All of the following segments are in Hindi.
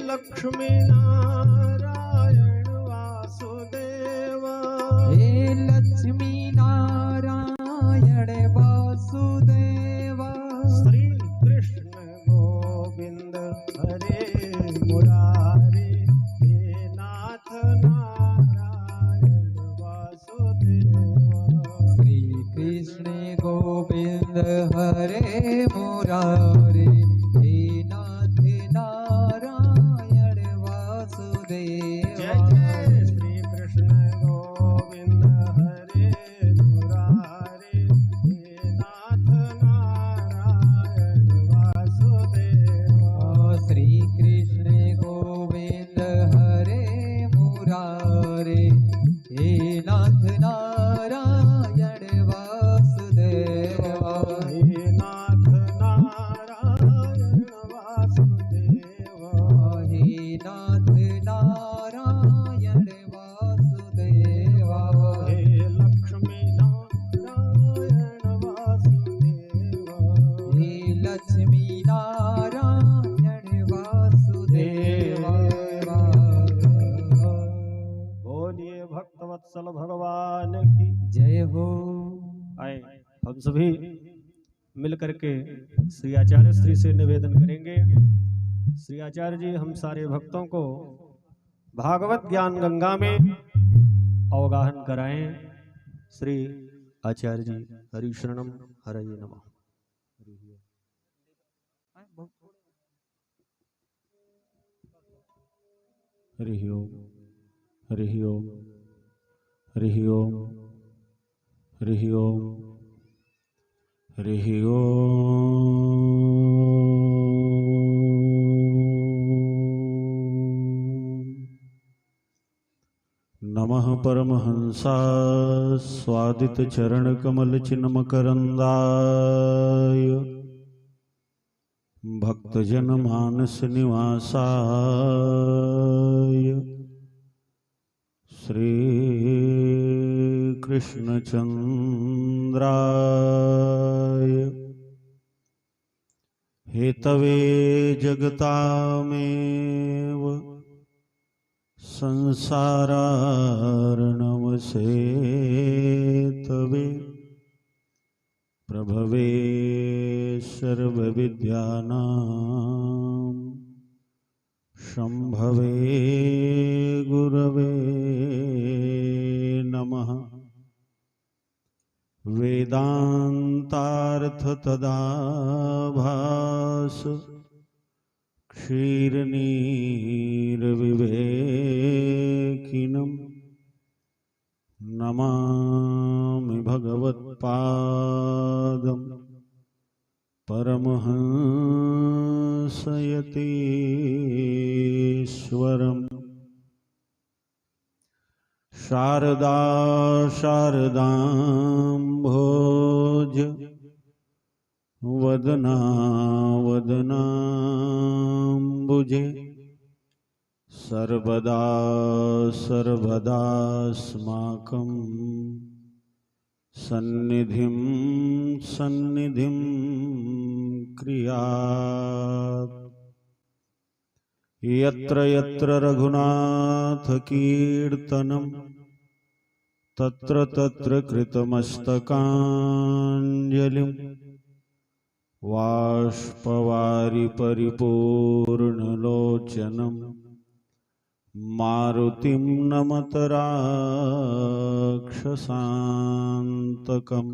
लक्ष्मी नारायण वासुदेव, हे लक्ष्मी नारायण वासुदेव। श्री कृष्ण गोविंद हरे मुरारी, हे नाथ नारायण वासुदेव। श्री कृष्ण गोविंद हरे मुरारी, हे नाथ नारायण वासुदेव। जय जय श्री कृष्ण गोविंद हरे मुरारी, हे नाथ नारायण वासुदेव। श्री कृष्ण गोविंद हरे मुरारी, हे नाथ नारायण वासुदेव। हे नाथ नारायण वासुदेव, हे नाथ नारायण वासुदेव। हे लक्ष्मी नारायण वासुदेव, हे लक्ष्मी नारायण वासुदेव। बोलिए भक्तवत्सल भगवान की जय हो। आए हम सभी मिलकर के श्री आचार्य श्री से निवेदन करेंगे। श्री आचार्य जी हम सारे भक्तों को भागवत ज्ञान गंगा में अवगाहन कराएं। श्री आचार्य जी हरि शरणम हरये नमः। हरि ओम हरि ओम हरि ओम हरि ओम हरि ओम। नमः परमहंसा स्वादित चरण कमल चिन्मकरंदाय, भक्तजन मानस निवासाय, श्री कृष्णचंद्राय, हेतवे जगतामेव संसारार्णवसेतवे, प्रभवे सर्वविद्यानां शंभवे गुरवे नमः। वेदांतार्थतदाभास क्षीरनीरविवेकिनं नमामि भगवत्पादं परमहंसयतीश्वरम्। शारदा शारदाम्भोज वदना वदनाम्बुजे, सर्वदा सर्वदास्माकं सन्निधिं सन्निधिं क्रियात्। यत्र यत्र रघुनाथ कीर्तनं तत्र तत्र कृतमस्तकाञ्जलिं, वाष्पवारि परिपूर्णलोचनं मारुतिं नमत राक्षसान्तकम्।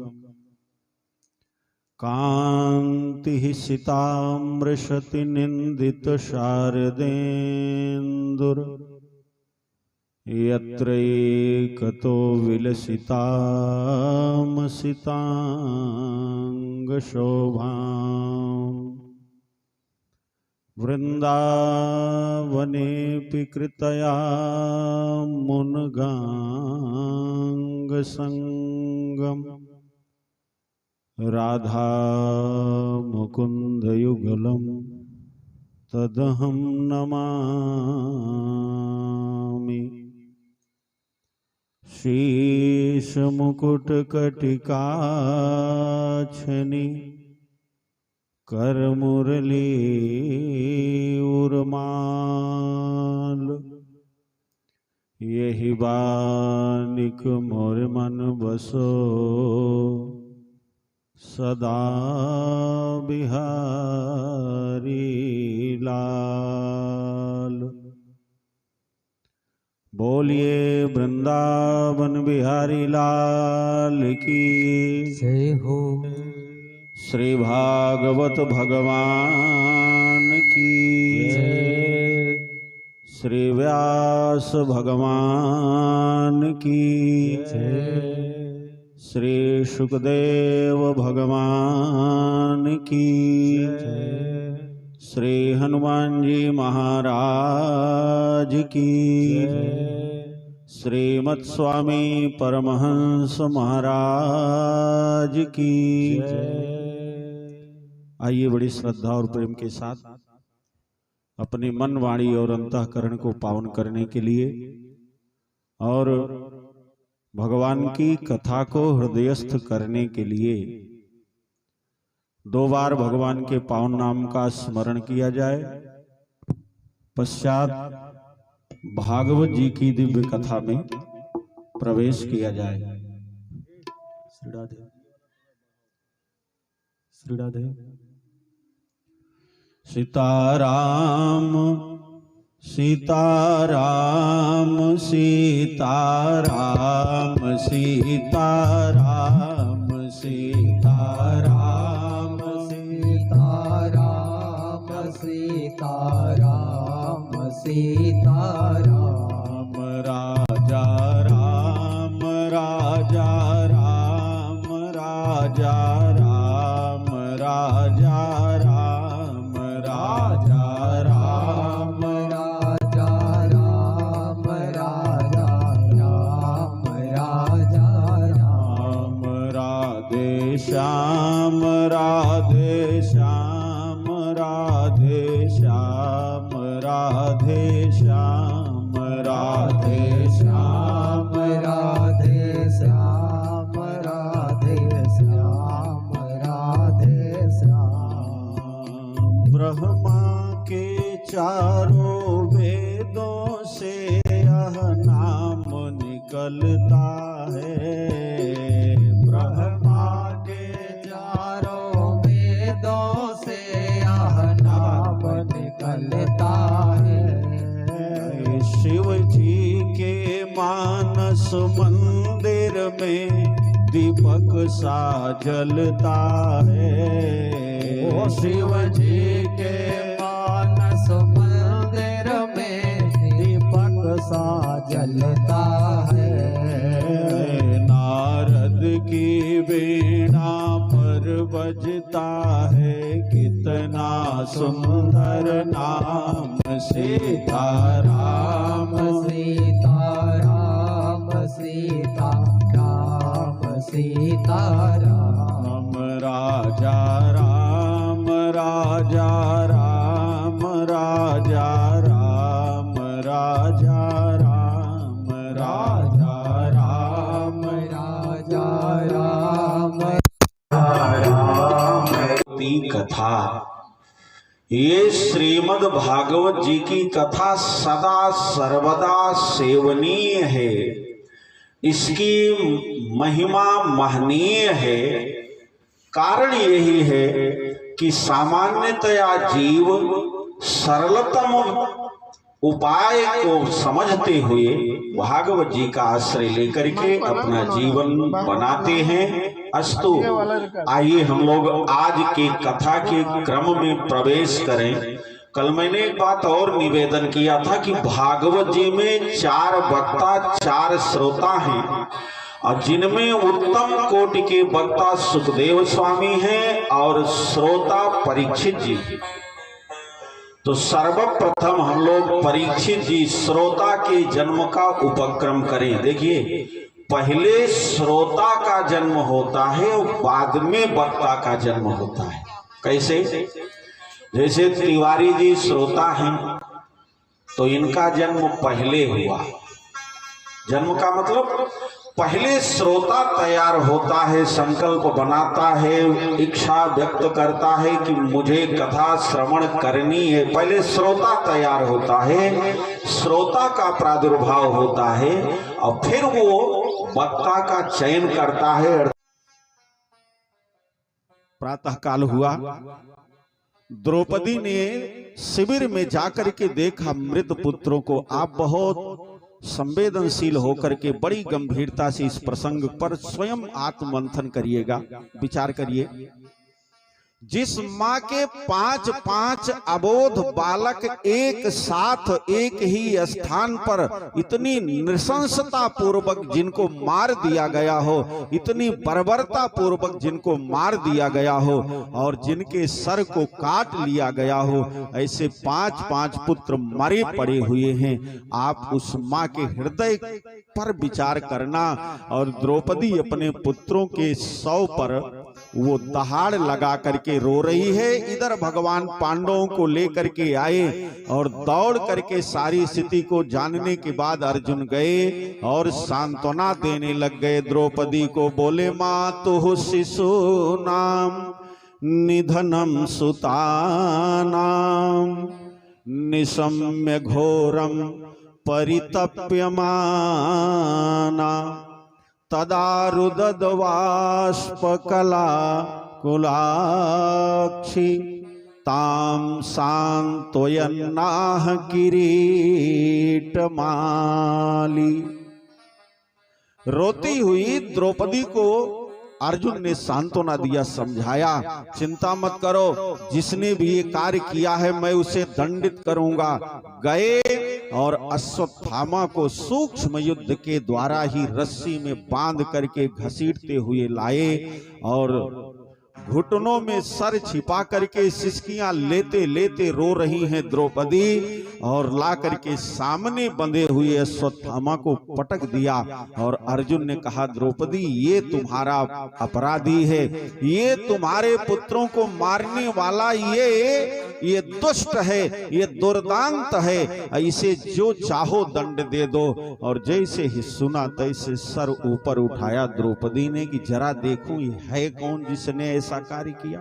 कान्तिः सितामृशति निन्दितशारदेन्दुर, यत्र एकतो विलसितामसिताङ्गशोभाम्। वृन्दावनेऽपि कृतया मुनगाङ्गसङ्गम्, राधा मुकुन्दयुगलं तदहं नमामि। शीशमुकुटकटिकाछनि करमुरली उर्मा एहि बानिक मोर मन बसो सदा बिहारी लाल। बोलिए वृंदावन बिहारी लाल की जय हो। श्री भागवत भगवान की जय। श्री व्यास भगवान की जय। श्री सुखदेव भगवान की जय। श्री हनुमान जी महाराज की श्रीमत् स्वामी परमहंस महाराज की। आइए बड़ी श्रद्धा और प्रेम के साथ अपने मन वाणी और अंतःकरण को पावन करने के लिए और भगवान की कथा को हृदयस्थ करने के लिए 2 बार भगवान के पावन नाम का स्मरण किया जाए। पश्चात भागवत जी की दिव्य कथा में प्रवेश किया जाए। श्री राधे। श्री राधे। सीताराम सीताराम सीताराम सीताराम सीताराम सीताराम सीताराम सीताराम राजा राम राजा राम राजा राम राजा राम राजा राम राजा राम राजा राम राजा राम राधे श्याम राधे श्याम राधे श्याम राधे श्याम राधे श्याम राधे श्याम राधे श्याम राधे श्याम ब्रह्मा के चारों वेदों से यह नाम निकलता है। ब्रह्मा के चारों वेदों से यह नाम निकलता है। शिव जी के मानस मंदिर में दीपक सा जलता है। ओ शिव जी के मानस मंदिर में दीपक सा जलता है। नारद की वीणा पर बजता है कितना सुंदर नाम सीताराम सीताराम सीताराम सीताराम राजा राम राजा राम राजा राम राजा राम राजा राम राजा राम की कथा। ये श्रीमद् भागवत जी की कथा सदा सर्वदा सेवनीय है। इसकी महिमा महनीय है। कारण यही है कि सामान्यतया जीव सरलतम उपाय को समझते हुए भागवत जी का आश्रय लेकर के अपना जीवन बनाते हैं। अस्तु आइए हम लोग आज के कथा के क्रम में प्रवेश करें। कल मैंने एक बात और निवेदन किया था कि भागवत जी में 4 वक्ता 4 श्रोता हैं और जिनमें उत्तम कोटि के वक्ता सुखदेव स्वामी हैं और श्रोता परीक्षित जी। तो सर्वप्रथम हम लोग परीक्षित जी श्रोता के जन्म का उपक्रम करें। देखिए, पहले श्रोता का जन्म होता है और बाद में वक्ता का जन्म होता है। कैसे? जैसे तिवारी जी श्रोता हैं तो इनका जन्म पहले हुआ। जन्म का मतलब पहले श्रोता तैयार होता है, संकल्प बनाता है, इच्छा व्यक्त करता है कि मुझे कथा श्रवण करनी है। पहले श्रोता तैयार होता है, श्रोता का प्रादुर्भाव होता है और फिर वो वक्ता का चयन करता है। प्रातः काल हुआ, द्रौपदी ने शिविर में जाकर के देखा मृत पुत्रों को। आप बहुत संवेदनशील होकर के बड़ी गंभीरता से इस प्रसंग पर स्वयं आत्ममंथन करिएगा, विचार करिए। जिस माँ के 5-5 अबोध बालक एक साथ एक ही स्थान पर इतनी नृशंसता पूर्वक जिनको मार दिया गया हो, इतनी बर्बरता पूर्वक जिनको मार दिया गया हो और जिनके सर को काट लिया गया हो, ऐसे 5-5 पुत्र मरे पड़े हुए हैं। आप उस माँ के हृदय पर विचार करना। और द्रौपदी अपने पुत्रों के शव पर वो दहाड़ लगा करके रो रही है। इधर भगवान पांडवों को लेकर के आए और दौड़ करके सारी स्थिति को जानने के बाद अर्जुन गए और सांत्वना देने लग गए द्रौपदी को। बोले, मातुः शिशूनां निधनं सुतानां निशम्य घोरं परितप्यमाना तदा रुदद्बाष्पकला कुलाक्षी तां सांत्वयन्नाह किरीटमाली। रोती हुई द्रौपदी को अर्जुन ने सांत्वना दिया, समझाया, चिंता मत करो, जिसने भी ये कार्य किया है मैं उसे दंडित करूंगा। गए और अश्वत्थामा को सूक्ष्म युद्ध के द्वारा ही रस्सी में बांध करके घसीटते हुए लाए और घुटनों में सर छिपा करके सिसकियां लेते लेते रो रही हैं द्रौपदी, और ला करके सामने बंधे हुए अश्वत्थामा को पटक दिया। और अर्जुन ने कहा, द्रौपदी ये तुम्हारा अपराधी है, ये तुम्हारे पुत्रों को मारने वाला ये दुष्ट है, ये दुर्दांत है, इसे जो चाहो दंड दे दो। और जैसे ही सुना तैसे सर ऊपर उठाया द्रौपदी ने कि जरा देखूं ये है कौन जिसने ऐसा कार्य किया।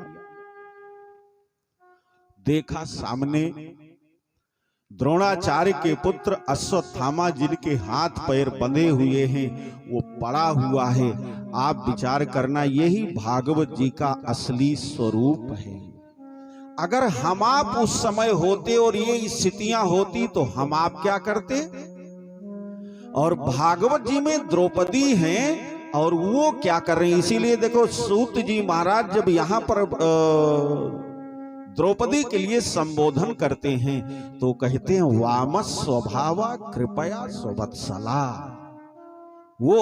देखा सामने द्रोणाचार्य के पुत्र अश्वत्थामा, जिनके हाथ पैर बंधे हुए हैं, वो पड़ा हुआ है। आप विचार करना, यही भागवत जी का असली स्वरूप है। अगर हम आप उस समय होते और ये स्थितियां होती तो हम आप क्या करते? और भागवत जी में द्रौपदी हैं और वो क्या कर रही हैं। इसीलिए देखो सूत जी महाराज जब यहाँ पर द्रौपदी के लिए संबोधन करते हैं तो कहते हैं, वाम स्वभावा कृपया स्ववत्सला। वो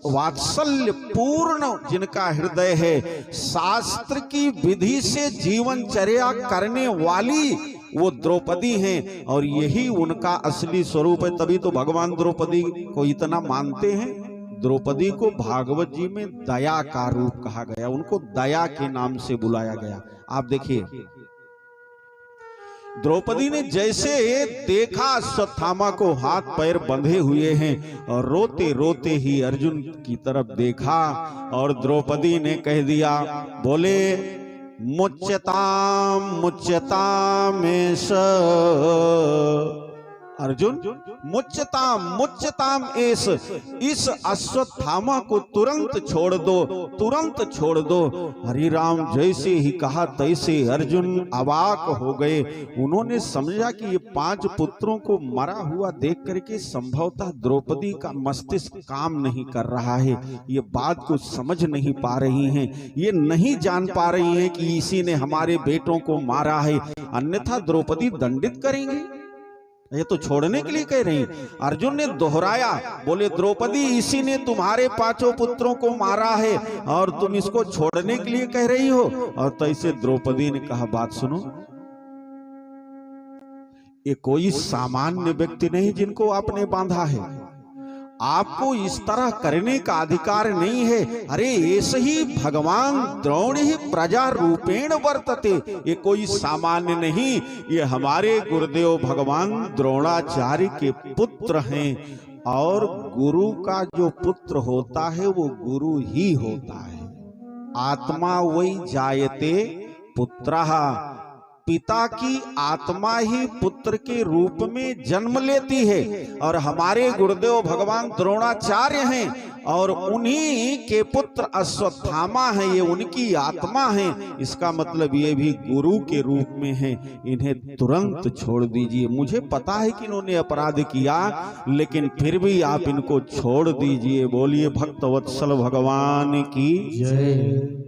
वात्सल्य पूर्ण जिनका हृदय है, शास्त्र की विधि से जीवनचर्या करने वाली वो द्रौपदी हैं और यही उनका असली स्वरूप है। तभी तो भगवान द्रौपदी को इतना मानते हैं। द्रौपदी को भागवत जी में दया का रूप कहा गया, उनको दया के नाम से बुलाया गया। आप देखिए, द्रौपदी ने जैसे देखा अश्वत्थामा को हाथ पैर बंधे हुए हैं और रोते रोते ही अर्जुन की तरफ देखा और द्रौपदी ने कह दिया, बोले, मुच्यताम मुच्यतामेष। अर्जुन, मुच्यताम मुच्यताम एस, इस अश्वत्थामा को तुरंत छोड़ दो, तुरंत छोड़ दो। हरि राम, जैसे ही कहा तैसे अर्जुन अवाक हो गए। उन्होंने समझा कि ये 5 पुत्रों को मरा हुआ देख करके संभवतः द्रौपदी का मस्तिष्क काम नहीं कर रहा है, ये बात को समझ नहीं पा रही हैं, ये नहीं जान पा रही हैं कि इसी ने हमारे बेटों को मारा है, अन्यथा द्रौपदी दंडित करेंगे। ये तो छोड़ने के लिए कह रही। अर्जुन ने दोहराया, बोले, द्रौपदी इसी ने तुम्हारे 5 पुत्रों को मारा है और तुम इसको छोड़ने के लिए कह रही हो। और तैसे द्रौपदी ने कहा, बात सुनो, ये कोई सामान्य व्यक्ति नहीं जिनको आपने बांधा है, आपको इस तरह करने का अधिकार नहीं है। अरे ऐसे ही भगवान द्रोण ही प्रजा रूपेण वर्तते, ये कोई सामान्य नहीं, ये हमारे गुरुदेव भगवान द्रोणाचार्य के पुत्र हैं। और गुरु का जो पुत्र होता है वो गुरु ही होता है। आत्मा वही जायते पुत्रः, पिता की आत्मा ही पुत्र के रूप में जन्म लेती है। और हमारे गुरुदेव भगवान द्रोणाचार्य हैं और उन्हीं के पुत्र अश्वत्थामा हैं, ये उनकी आत्मा है। इसका मतलब ये भी गुरु के रूप में है। इन्हें तुरंत छोड़ दीजिए। मुझे पता है कि इन्होंने अपराध किया, लेकिन फिर भी आप इनको छोड़ दीजिए। बोलिए भक्तवत्सल भगवान की जय।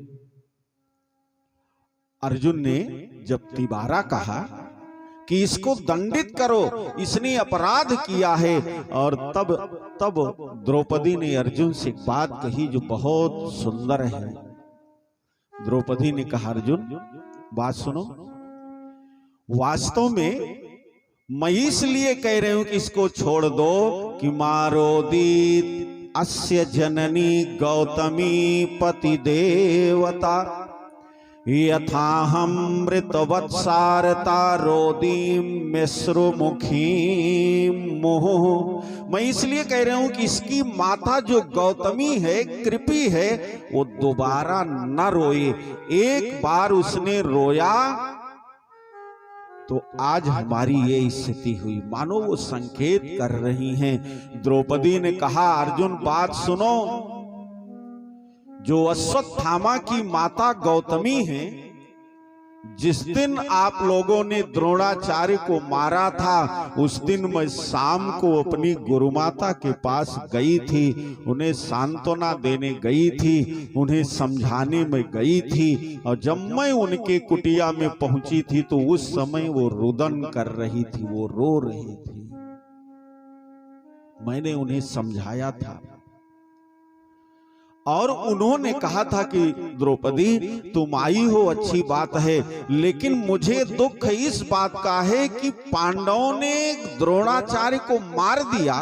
अर्जुन ने जब तिबारा कहा कि इसको दंडित करो, इसने अपराध किया है, और तब द्रौपदी ने अर्जुन से एक बात कही जो बहुत सुंदर है। द्रौपदी ने कहा, अर्जुन बात सुनो, वास्तव में मैं इसलिए कह रही हूं कि इसको छोड़ दो कि मारोदीत अस्य जननी गौतमी पति देवता यथाहं मृतवत्सारता रोदीम मिश्रमुखी मोह। मैं इसलिए कह रहा हूं कि इसकी माता जो गौतमी है, कृपी है, वो दोबारा न रोए। एक बार उसने रोया तो आज हमारी ये स्थिति हुई। मानो वो संकेत कर रही हैं। द्रौपदी ने कहा, अर्जुन बात सुनो, जो अश्वत्थामा की माता गौतमी है, जिस दिन आप लोगों ने द्रोणाचार्य को मारा था, उस दिन मैं शाम को अपनी गुरुमाता के पास गई थी, उन्हें सांत्वना देने गई थी, उन्हें समझाने में गई थी। और जब मैं उनके कुटिया में पहुंची थी तो उस समय वो रुदन कर रही थी, वो रो रही थी। मैंने उन्हें समझाया था और उन्होंने कहा था कि द्रौपदी तुम आई हो, अच्छी बात है, लेकिन मुझे दुख इस बात का है कि पांडवों ने द्रोणाचार्य को मार दिया,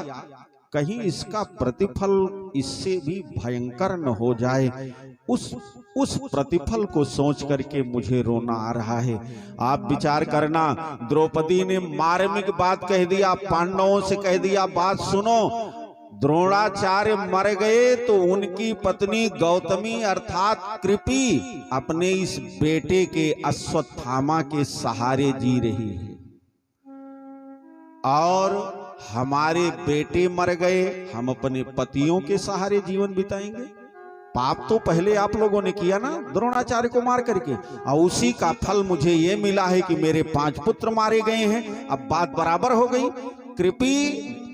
कहीं इसका प्रतिफल इससे भी भयंकर न हो जाए। उस प्रतिफल को सोच करके मुझे रोना आ रहा है। आप विचार करना, द्रौपदी ने मार्मिक बात कह दिया, पांडवों से कह दिया, बात सुनो, द्रोणाचार्य मर गए तो उनकी पत्नी गौतमी अर्थात कृपी अपने इस बेटे के अश्वत्थामा के सहारे जी रही है, और हमारे बेटे मर गए, हम अपने पतियों के सहारे जीवन बिताएंगे। पाप तो पहले आप लोगों ने किया ना द्रोणाचार्य को मार करके, और उसी का फल मुझे ये मिला है कि मेरे 5 पुत्र मारे गए हैं। अब बात बराबर हो गई। कृपी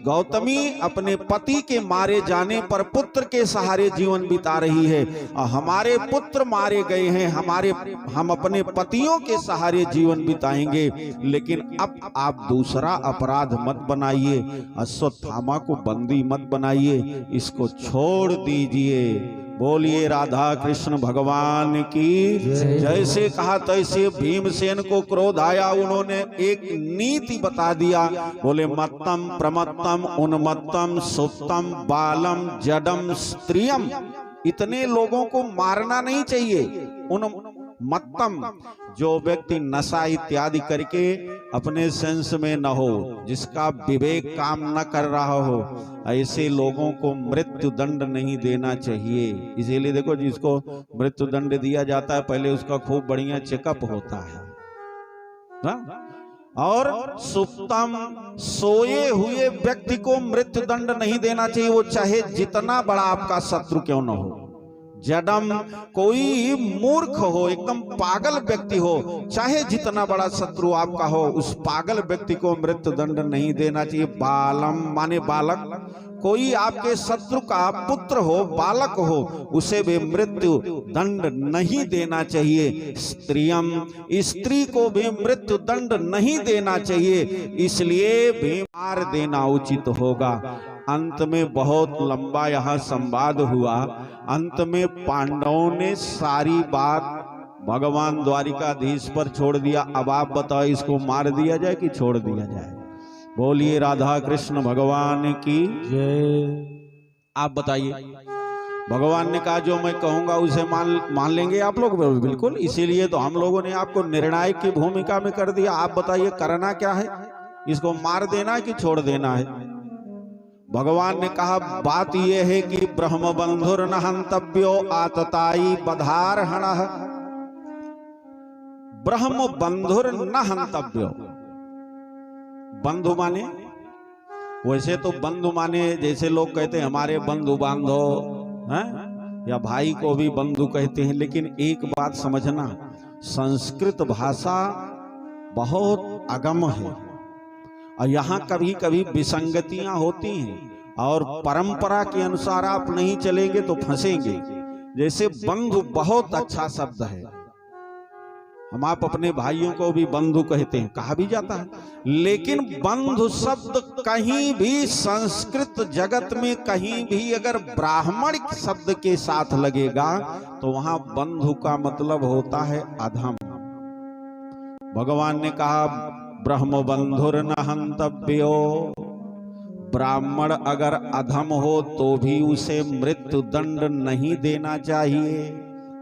गौतमी अपने पति के मारे जाने पर पुत्र के सहारे जीवन बिता रही है, और हमारे पुत्र मारे गए हैं, हम अपने पतियों के सहारे जीवन बिताएंगे। लेकिन अब आप दूसरा अपराध मत बनाइए, अश्वत्थामा को बंदी मत बनाइए, इसको छोड़ दीजिए। बोलिए राधा कृष्ण भगवान की। जैसे कहा तैसे भीमसेन को क्रोध आया, उन्होंने एक नीति बता दिया। बोले मत्तम प्रमत्तम उन्मत्तम सुप्तम बालम जडम स्त्रियम, इतने लोगों को मारना नहीं चाहिए। उन्मत्तम, जो व्यक्ति नशा इत्यादि करके अपने सेंस में न हो, जिसका विवेक काम न कर रहा हो, ऐसे लोगों को मृत्यु दंड नहीं देना चाहिए। इसीलिए देखो, जिसको मृत्यु दंड दिया जाता है पहले उसका खूब बढ़िया चेकअप होता है ना? और सुप्तम, सोए हुए व्यक्ति को मृत्यु दंड नहीं देना चाहिए, वो चाहे जितना बड़ा आपका शत्रु क्यों न हो। जडम, कोई मूर्ख हो, एकदम पागल व्यक्ति हो, चाहे जितना बड़ा शत्रु आपका हो, उस पागल व्यक्ति को मृत्यु दंड नहीं देना चाहिए। बालम माने बालक, कोई आपके शत्रु का पुत्र हो, बालक हो, उसे भी मृत्यु दंड नहीं देना चाहिए। स्त्रियम, स्त्री को भी मृत्यु दंड नहीं देना चाहिए, इसलिए भी मार देना उचित होगा। अंत में बहुत लंबा यहाँ संवाद हुआ। अंत में पांडवों ने सारी बात भगवान द्वारिकाधीश पर छोड़ दिया। अब आप बताओ, इसको मार दिया जाए कि छोड़ दिया जाए? बोलिए राधा कृष्ण भगवान की जय। आप बताइए। भगवान ने कहा जो मैं कहूंगा उसे मान लेंगे आप लोग? बिल्कुल। इसीलिए तो हम लोगों ने आपको निर्णायक की भूमिका में कर दिया। आप बताइए करना क्या है? इसको मार देना है कि छोड़ देना है? भगवान ने कहा बात यह है कि ब्रह्म बंधुर न हंतव्यो आतताई बधारहण। ब्रह्म बंधुर न हंतव्यो, बंधु माने वैसे तो बंधु माने जैसे लोग कहते हैं हमारे बंधु बांधव हैं, या भाई को भी बंधु कहते हैं, लेकिन एक बात समझना, संस्कृत भाषा बहुत अगम है और यहाँ कभी कभी विसंगतियां होती हैं और परंपरा के अनुसार आप नहीं चलेंगे तो फंसेंगे। जैसे बंधु बहुत अच्छा शब्द है, हम आप अपने भाइयों को भी बंधु कहते हैं, कहा भी जाता है, लेकिन बंधु शब्द कहीं भी संस्कृत जगत में कहीं भी अगर ब्राह्मणिक शब्द के साथ लगेगा तो वहां बंधु का मतलब होता है अधम। भगवान ने कहा ब्रह्म बंधुर न हंतव्यो, ब्राह्मण अगर अधम हो तो भी उसे मृत्यु दंड नहीं देना चाहिए,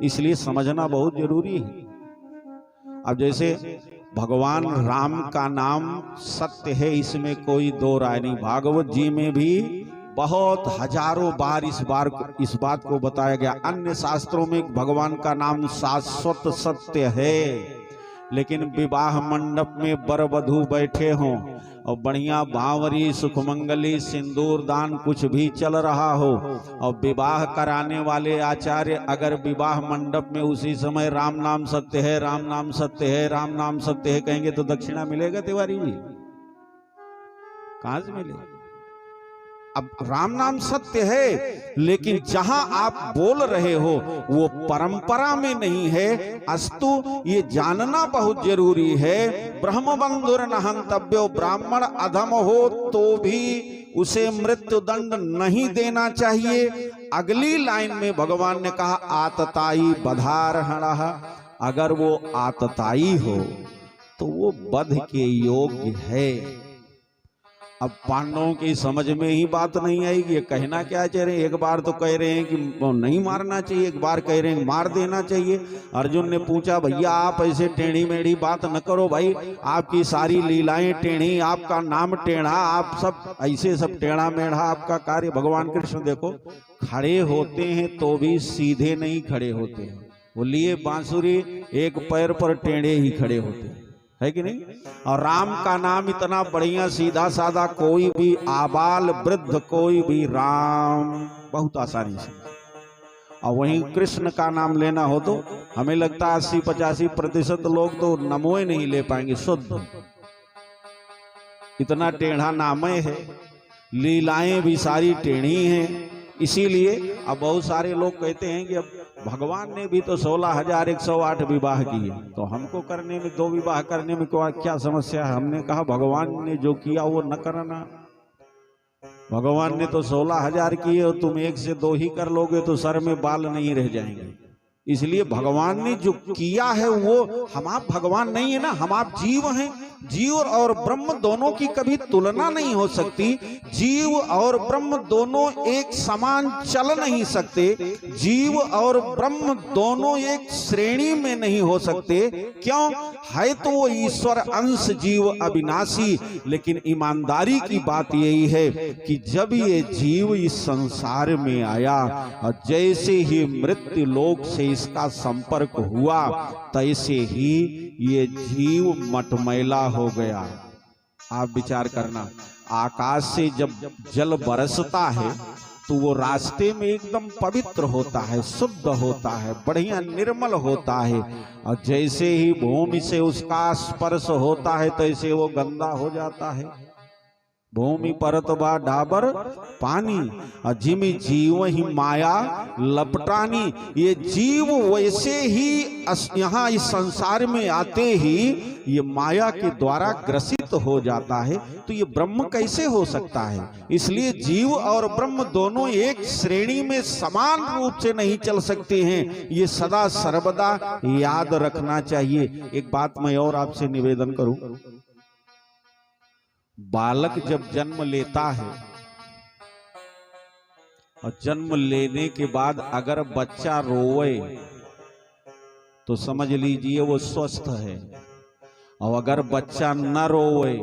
इसलिए समझना बहुत जरूरी है। अब जैसे भगवान राम का नाम सत्य है, इसमें कोई दो राय नहीं। भागवत जी में भी बहुत हजारों बार इस बात को बताया गया। अन्य शास्त्रों में भगवान का नाम शाश्वत सत्य है, लेकिन विवाह मंडप में वर वधू बैठे हों और बढ़िया बावरी सुखमंगली सिंदूर दान कुछ भी चल रहा हो और विवाह कराने वाले आचार्य अगर विवाह मंडप में उसी समय राम नाम सत्य है, राम नाम सत्य है, राम नाम सत्य है कहेंगे तो दक्षिणा मिलेगा तिवारी जी? कहां से मिलेगा? अब राम नाम सत्य है, लेकिन जहां आप बोल रहे हो वो परंपरा में नहीं है, अस्तु ये जानना बहुत जरूरी है। ब्रह्म बंधुर न हंतव्यो, ब्राह्मण अधम हो तो भी उसे मृत्यु दंड नहीं देना चाहिए। अगली लाइन में भगवान ने कहा आतताई बधारहणः, अगर वो आतताई हो तो वो वध के योग्य है। अब पांडवों की समझ में ही बात नहीं आएगी, ये कहना क्या चाह रहे हैं? एक बार तो कह रहे हैं कि नहीं मारना चाहिए, एक बार कह रहे हैं मार देना चाहिए। अर्जुन ने पूछा भैया आप ऐसे टेढ़ी मेढ़ी बात न करो भाई, आपकी सारी लीलाएं टेढ़ी, आपका नाम टेढ़ा, आप सब ऐसे सब टेढ़ा मेढ़ा आपका कार्य। भगवान कृष्ण देखो खड़े होते हैं तो भी सीधे नहीं खड़े होते हैं, वो लिए बांसुरी एक पैर पर टेढ़े ही खड़े होते हैं, है कि नहीं? और राम का नाम इतना बढ़िया सीधा साधा, कोई भी आबाल वृद्ध कोई भी राम बहुत आसानी से। और वहीं कृष्ण का नाम लेना हो तो हमें लगता है 80-85% लोग तो नमोए नहीं ले पाएंगे शुद्ध, इतना टेढ़ा नाम है, लीलाएं भी सारी टेढ़ी हैं। इसीलिए अब बहुत सारे लोग कहते हैं कि अब भगवान ने भी तो 16,108 विवाह किए, तो हमको करने में 2 विवाह करने में क्या समस्या है? हमने कहा भगवान ने जो किया वो न करना। भगवान ने तो 16,000 किए और तुम 1 से 2 ही कर लोगे तो सर में बाल नहीं रह जाएंगे। इसलिए भगवान ने जो किया है वो, हम आप भगवान नहीं है ना, हम आप जीव हैं। जीव और ब्रह्म दोनों की कभी तुलना नहीं हो सकती। जीव और ब्रह्म दोनों एक समान चल नहीं सकते, जीव और ब्रह्म दोनों एक श्रेणी में नहीं हो सकते। क्यों? है तो वो ईश्वर अंश जीव अविनाशी, लेकिन ईमानदारी की बात यही है कि जब ये जीव इस संसार में आया और जैसे ही मृत्यु लोक से इसका संपर्क हुआ तैसे ही ये जीव मटमैला हो गया। आप विचार करना, आकाश से जब जल बरसता है तो वो रास्ते में एकदम पवित्र होता है, शुद्ध होता है, बढ़िया निर्मल होता है, और जैसे ही भूमि से उसका स्पर्श होता है तैसे वो गंदा हो जाता है। भूमि परत बा डाबर पानी, जिमि जीव ही माया लपटानी। ये जीव वैसे ही यहाँ इस संसार में आते ही ये माया के द्वारा ग्रसित हो जाता है। तो ये ब्रह्म कैसे हो सकता है? इसलिए जीव और ब्रह्म दोनों एक श्रेणी में समान रूप से नहीं चल सकते हैं, ये सदा सर्वदा याद रखना चाहिए। एक बात मैं और आपसे निवेदन करूं, बालक जब जन्म लेता है और जन्म लेने के बाद अगर बच्चा रोए तो समझ लीजिए वो स्वस्थ है, और अगर बच्चा न रोए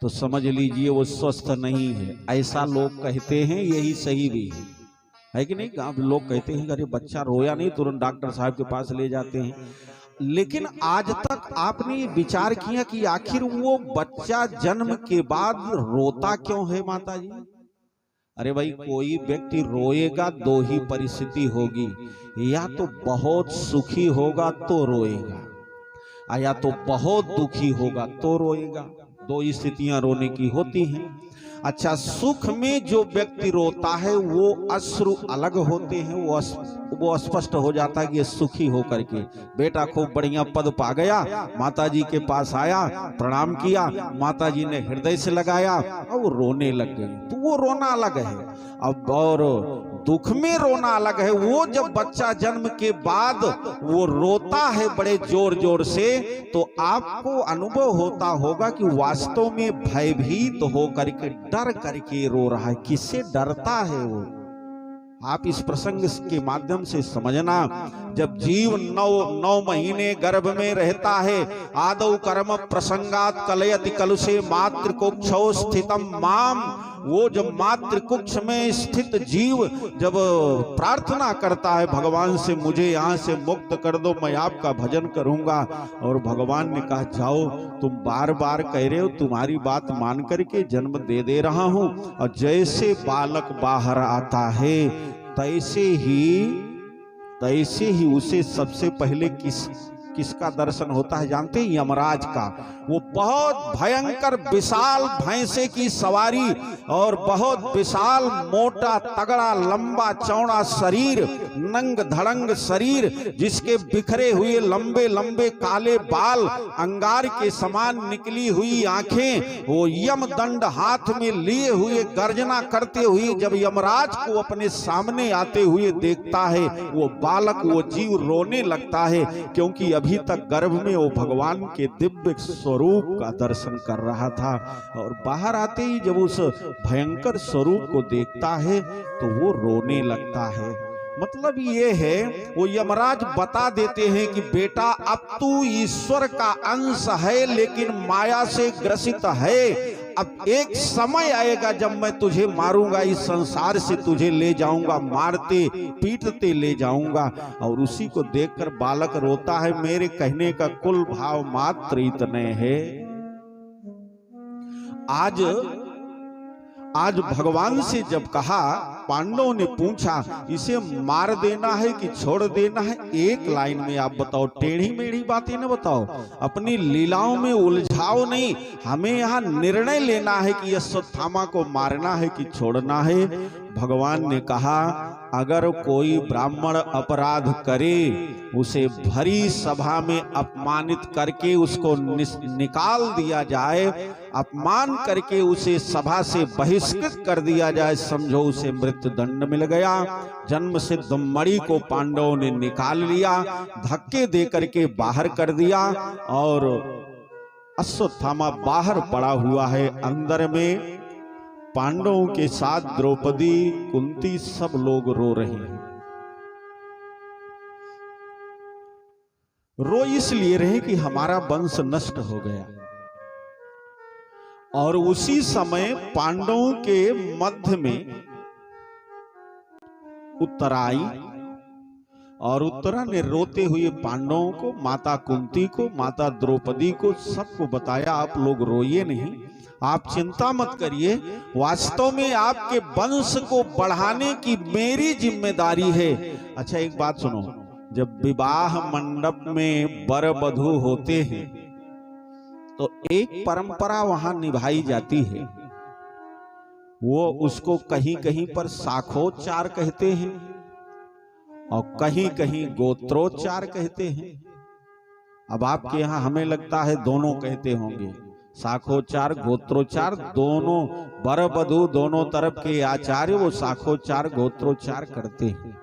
तो समझ लीजिए वो स्वस्थ नहीं है। ऐसा लोग कहते हैं, यही सही भी है कि नहीं? गांव लोग कहते हैं अरे बच्चा रोया नहीं, तुरंत डॉक्टर साहब के पास ले जाते हैं। लेकिन आज तक आपने ये विचार किया कि आखिर वो बच्चा जन्म के बाद रोता क्यों है माता जी? अरे भाई, कोई व्यक्ति रोएगा दो ही परिस्थिति होगी, या तो बहुत सुखी होगा तो रोएगा, या तो बहुत दुखी होगा तो रोएगा। दो स्थितियां रोने की होती हैं। अच्छा, सुख में जो व्यक्ति रोता है वो अश्रु अलग होते हैं, वो स्पष्ट हो जाता है कि ये सुखी होकर के बेटा खूब बढ़िया पद पा गया, माताजी के पास आया, प्रणाम किया, माताजी ने हृदय से लगाया और वो रोने लग गई, तो वो रोना अलग है। अब और दुख में रोना अलग है। वो जब बच्चा जन्म के बाद वो रोता है बड़े जोर जोर से, तो आपको अनुभव होता होगा कि वास्तव में भयभीत हो करके, डर करके रो रहा है। किससे डरता है वो? आप इस प्रसंग के माध्यम से समझना। जब जीव 9 महीने गर्भ में रहता है, आदौ कर्म प्रसंगात कलयति कलुषे मातृकुक्षौ स्थितम माम, वो जब मातृकुक्ष में स्थित जीव जब प्रार्थना करता है भगवान से, मुझे यहाँ से मुक्त कर दो, मैं आपका भजन करूंगा, और भगवान ने कहा जाओ, तुम बार बार कह रहे हो, तुम्हारी बात मान करके जन्म दे रहा हूं। और जैसे बालक बाहर आता है तैसे ही उसे सबसे पहले किसका दर्शन होता है जानते हैं? यमराज का। वो बहुत भयंकर विशाल भैंसे की सवारी और बहुत विशाल मोटा तगड़ा लंबा चौड़ा शरीर, नंग धड़ंग शरीर, जिसके बिखरे हुए लंबे लंबे काले बाल, अंगार के समान निकली हुई आंखें, वो यम दंड हाथ में लिए हुए गर्जना करते हुए जब यमराज को अपने सामने आते हुए देखता है, वो बालक, वो जीव रोने लगता है, क्योंकि अभी तक गर्भ में वो भगवान के दिव्य स्वरूप का दर्शन कर रहा था। और बाहर आते ही जब उस भयंकर स्वरूप को देखता है तो वो रोने लगता है। मतलब ये है, वो यमराज बता देते हैं कि बेटा, अब तू ईश्वर का अंश है लेकिन माया से ग्रसित है। अब एक समय आएगा जब मैं तुझे मारूंगा, इस संसार से तुझे ले जाऊंगा, मारते पीटते ले जाऊंगा। और उसी को देखकर बालक रोता है। मेरे कहने का कुल भाव मात्र इतने हैं। आज भगवान से जब कहा, पांडवों ने पूछा इसे मार देना है कि छोड़ देना है, एक लाइन में आप बताओ, टेढ़ी मेढ़ी बातें न बताओ, अपनी लीलाओं में उलझाओ नहीं। हमें यहाँ निर्णय लेना है कि अश्वत्थामा को मारना है कि छोड़ना है। भगवान ने कहा, अगर कोई ब्राह्मण अपराध करे, उसे भरी सभा में अपमानित करके उसको निकाल दिया जाए, अपमान करके उसे सभा से बहिष्कृत कर दिया जाए, समझो उसे मृत्यु दंड मिल गया। जन्म सिद्ध मणि को पांडवों ने निकाल लिया, धक्के दे करके बाहर कर दिया, और अश्वत्थामा बाहर पड़ा हुआ है। अंदर में पांडवों के साथ द्रौपदी, कुंती, सब लोग रो रहे हैं। रो इसलिए रहे कि हमारा वंश नष्ट हो गया। और उसी समय पांडवों के मध्य में उत्तरा आई, और उत्तरा ने रोते हुए पांडवों को, माता कुंती को, माता द्रौपदी को, सबको बताया, आप लोग रोइए नहीं, आप चिंता मत करिए, वास्तव में आपके वंश को बढ़ाने की मेरी जिम्मेदारी है। अच्छा, एक बात सुनो, जब विवाह मंडप में वर वधू होते हैं तो एक परंपरा वहां निभाई जाती है, वो उसको कहीं कहीं पर शाखोच्चार कहते हैं और कहीं कहीं गोत्रोच्चार कहते हैं। अब आपके यहाँ हमें लगता है दोनों कहते होंगे, शाखोच्चार गोत्रोच्चार दोनों, वर वधू दोनों तरफ के आचार्य वो शाखोच्चार गोत्रोच्चार करते हैं।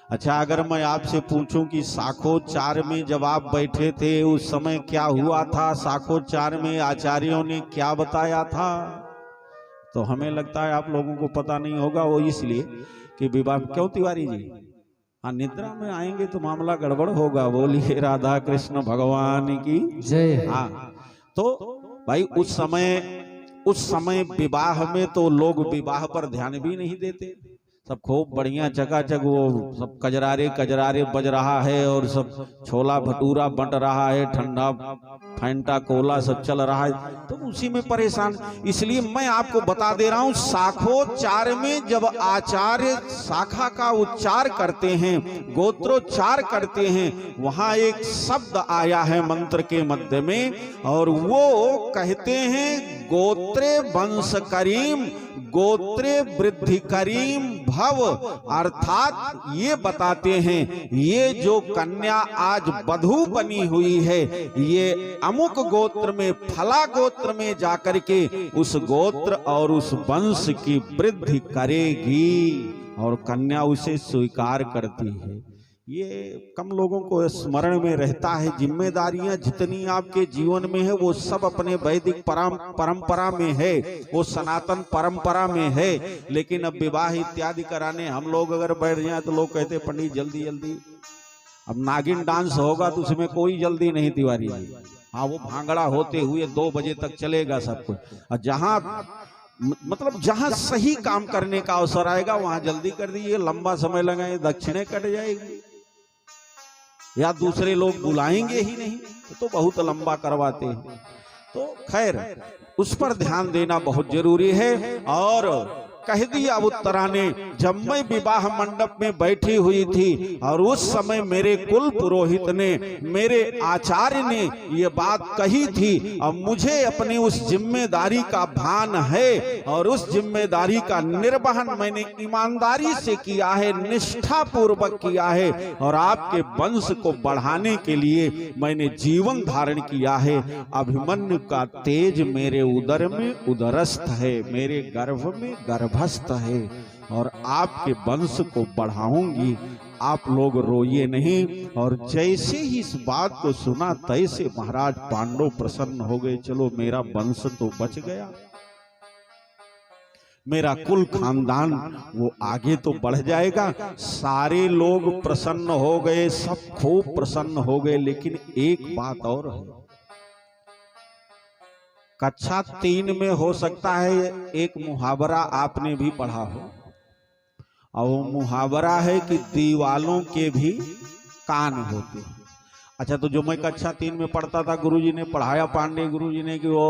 अच्छा, अगर मैं आपसे पूछूं कि शाखोच्चार में जब आप बैठे थे उस समय क्या हुआ था, शाखोच्चार में आचार्यों ने क्या बताया था, तो हमें लगता है आप लोगों को पता नहीं होगा। वो इसलिए कि विवाह, क्यों तिवारी जी? हाँ, निद्रा में आएंगे तो मामला गड़बड़ होगा। बोलिए राधा कृष्ण भगवान की जय। हाँ, तो भाई उस समय उस समय विवाह में तो लोग विवाह पर ध्यान भी नहीं देते, सब खूब बढ़िया चकाचक वो सब कजरारे कजरारे बज रहा है और सब छोला भटूरा बंट रहा है, ठंडा फैंटा कोला सब चल रहा है, तो उसी में परेशान। इसलिए मैं आपको बता दे रहा हूं, शाखोच्चार में जब आचार्य शाखा का उच्चार करते हैं, गोत्रोच्चार करते हैं, वहां एक शब्द आया है मंत्र के मध्य में, और वो कहते हैं गोत्रे वंश करीम गोत्रे वृद्धि करीम भव, अर्थात ये बताते हैं ये जो कन्या आज वधू बनी हुई है, ये अमुक गोत्र में फला गोत्र में जाकर के उस गोत्र और उस वंश की वृद्धि करेगी, और कन्या उसे स्वीकार करती है। ये कम लोगों को स्मरण में रहता है। जिम्मेदारियां जितनी आपके जीवन में है वो सब अपने वैदिक परंपरा में है, वो सनातन परंपरा में है, लेकिन अब विवाह इत्यादि कराने हम लोग अगर बैठ जाए तो लोग कहते पंडित जल्दी जल्दी, अब नागिन डांस होगा तो उसमें कोई जल्दी नहीं तिवारी जी, हाँ वो भांगड़ा होते हुए 2 बजे तक चलेगा सब कुछ, और जहां मतलब जहां सही काम करने का अवसर आएगा वहां जल्दी कर दीजिए, लंबा समय लगाए दक्षिणें कट जाएगी या दूसरे लोग बुलाएंगे ही नहीं तो बहुत लंबा करवाते हैं। तो खैर उस पर ध्यान देना बहुत जरूरी है। और कह दिया उत्तरा ने, जब मैं विवाह मंडप में बैठी हुई थी और उस समय मेरे कुल पुरोहित ने, मेरे आचार्य ने ये बात कही थी, और मुझे अपनी उस जिम्मेदारी का भान है और उस जिम्मेदारी का निर्वहन मैंने ईमानदारी से किया है, निष्ठा पूर्वक किया है, और आपके वंश को बढ़ाने के लिए मैंने जीवन धारण किया है। अभिमन्यु का तेज मेरे उदर में उदरस्थ है, मेरे गर्भ में गर्भस्थ है, और आपके वंश को बढ़ाऊंगी, आप लोग रोइए नहीं। और जैसे ही इस बात को सुना तैसे महाराज पांडव प्रसन्न हो गए, चलो मेरा वंश तो बच गया, मेरा कुल खानदान वो आगे तो बढ़ जाएगा। सारे लोग प्रसन्न हो गए, सब खूब प्रसन्न हो गए। लेकिन एक बात और है, कक्षा 3 में हो सकता है एक मुहावरा आपने भी पढ़ा हो, और वो मुहावरा है कि दीवालों के भी कान होते हैं। अच्छा, तो जो मैं कक्षा 3 में पढ़ता था, गुरुजी ने पढ़ाया, पांडे गुरुजी ने, कि वो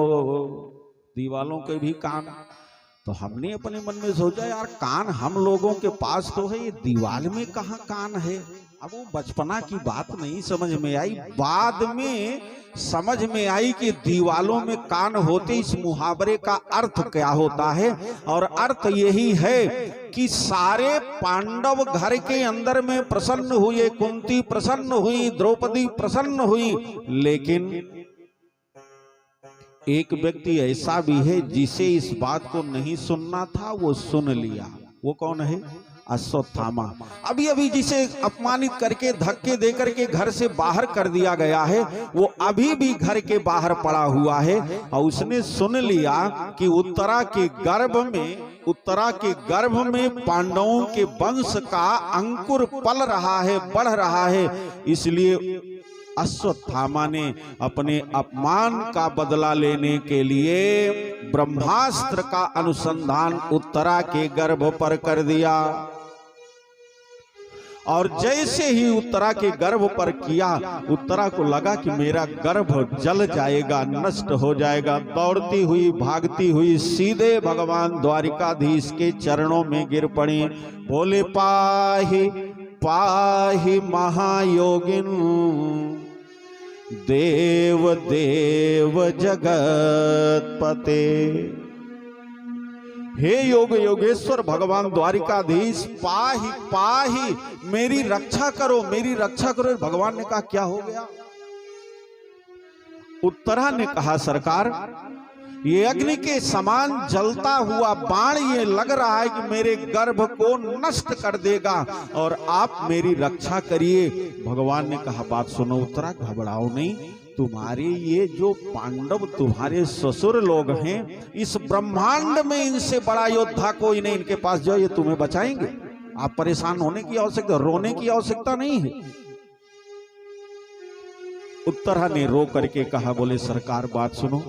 दीवालों के भी कान, तो हमने अपने मन में सोचा यार कान हम लोगों के पास तो है, ये दीवाल में कहाँ कान है। अब वो बचपना की बात नहीं समझ में आई, बाद में समझ में आई कि दीवालों में कान होते, इस मुहावरे का अर्थ क्या होता है। और अर्थ यही है कि सारे पांडव घर के अंदर में प्रसन्न हुए, कुंती प्रसन्न हुई, द्रौपदी प्रसन्न हुई, लेकिन एक व्यक्ति ऐसा भी है जिसे इस बात को नहीं सुनना था, वो सुन लिया। वो कौन है? अश्वत्थामा। अभी अभी जिसे अपमानित करके धक्के देकर के घर से बाहर कर दिया गया है, वो अभी भी घर के बाहर पड़ा हुआ है, और उसने सुन लिया कि उत्तरा के गर्भ में पांडवों के वंश का अंकुर पल रहा है, बढ़ रहा है। इसलिए अश्वत्थामा ने अपने अपमान का बदला लेने के लिए ब्रह्मास्त्र का अनुसंधान उत्तरा के गर्भ पर कर दिया। और जैसे ही उत्तरा के गर्भ पर किया, उत्तरा को लगा कि मेरा गर्भ जल जाएगा, नष्ट हो जाएगा। दौड़ती हुई, भागती हुई सीधे भगवान द्वारिकाधीश के चरणों में गिर पड़ी, बोले पाहि पाहि महायोगिन, देव देव जगत पते। हे योग योगेश्वर भगवान द्वारिकाधीश, पाहि पाहि, मेरी रक्षा करो, मेरी रक्षा करो। भगवान ने कहा क्या हो गया? उत्तरा ने कहा सरकार, ये अग्नि के समान जलता हुआ बाण ये लग रहा है कि मेरे गर्भ को नष्ट कर देगा, और आप मेरी रक्षा करिए। भगवान ने कहा बात सुनो उत्तरा, घबराओ नहीं, तुम्हारे ये जो पांडव तुम्हारे ससुर लोग हैं, इस ब्रह्मांड में इनसे बड़ा योद्धा कोई नहीं, इनके पास जाओ, ये तुम्हें बचाएंगे। आप परेशान होने की आवश्यकता, रोने की आवश्यकता नहीं है। उत्तरा ने रो करके कहा, बोले सरकार बात सुनो,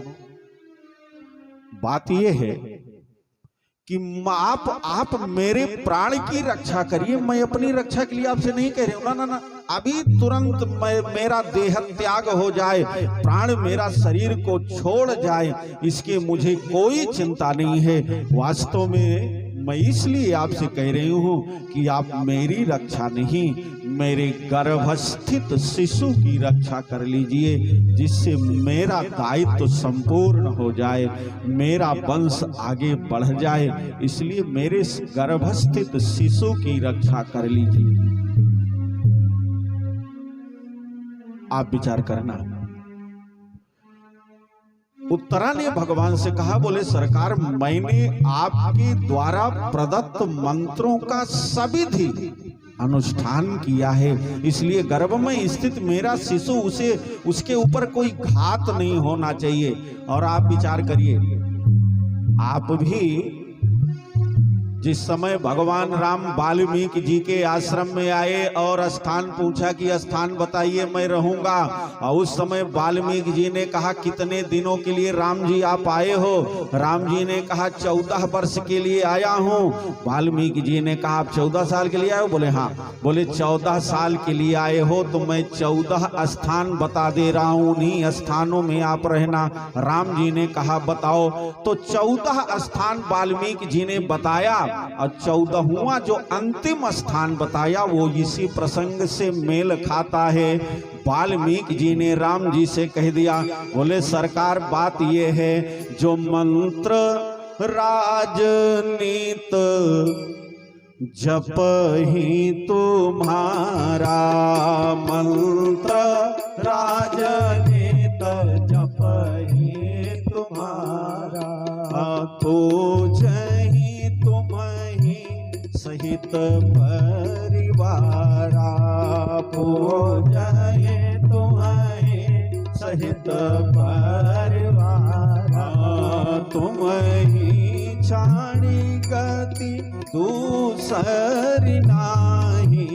बात यह है कि आप मेरे प्राण की रक्षा करिए, मैं अपनी रक्षा के लिए आपसे नहीं कह रही हूं। ना, अभी तुरंत मेरा देह त्याग हो जाए, प्राण मेरा शरीर को छोड़ जाए, इसके मुझे कोई चिंता नहीं है। वास्तव में मैं इसलिए आपसे कह रही हूं कि आप मेरी रक्षा नहीं, मेरे गर्भस्थित शिशु की रक्षा कर लीजिए, जिससे मेरा दायित्व संपूर्ण हो जाए, मेरा वंश आगे बढ़ जाए। इसलिए मेरे गर्भस्थित शिशु की रक्षा कर लीजिए। आप विचार करना। उत्तरा ने भगवान से कहा, बोले सरकार, मैंने आपके द्वारा प्रदत्त मंत्रों का सविधि अनुष्ठान किया है, इसलिए गर्भ में स्थित मेरा शिशु उसके ऊपर कोई घात नहीं होना चाहिए। और आप विचार करिए, आप भी जिस समय भगवान राम वाल्मीकि जी के आश्रम में आए और स्थान पूछा कि स्थान बताइए मैं रहूंगा, और उस समय वाल्मीकि जी ने कहा कितने दिनों के लिए राम जी आप आए हो? राम जी ने कहा 14 वर्ष के लिए आया हूं। वाल्मीकि जी ने कहा आप 14 साल के लिए आए हो? बोले हाँ। बोले 14 साल के लिए आए हो तो मैं 14 स्थान बता दे रहा हूं, उन्हीं स्थानों में आप रहना। राम जी ने कहा बताओ। तो 14 स्थान वाल्मीकि जी ने बताया, और 14वां जो अंतिम स्थान बताया वो इसी प्रसंग से मेल खाता है। वाल्मीकि जी ने राम जी से कह दिया, बोले सरकार बात ये है, जो मंत्र राजनीत जप ही तुम्हारा, मंत्र राजनीत जप ही तुम्हारा, पूजहि तुम्हि सहित परिवारा, पूजहि तुम्हि सहित परिवारा, तुम्हि छाड़ी गति दूसरी नाही,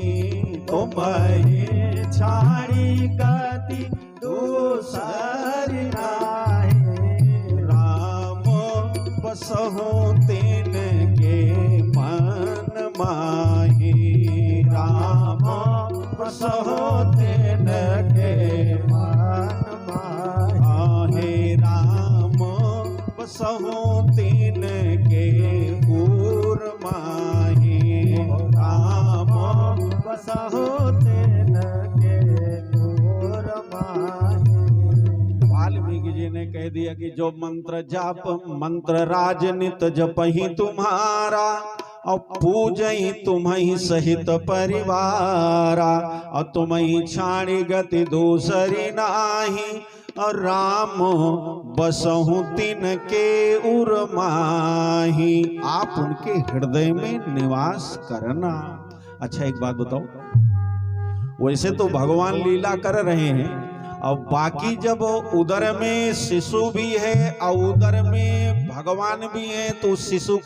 तुम्हि छाड़ी गति दूसरी नाही, राम बसहु तिन के मन माही, राम बसहु तिन के मन माही, राम बसहु तिन के उर माही, राम बसहु तिन के उर माही। वाल्मीकि जी ने कह दिया कि जो मंत्र जाप मंत्र राजनित जपहि तुम्हारा, और पूजहि तुम्हि सहित परिवारा, और तुम्हि छाड़ी गति दूसरी नाही, और राम बसहु तिन के उर माही। आप उनके हृदय में निवास करना। अच्छा एक बात बताओ, वैसे तो भगवान लीला कर रहे हैं, और बाकी जब उदर में शिशु भी है और उदर में भगवान भी है, तो शिशु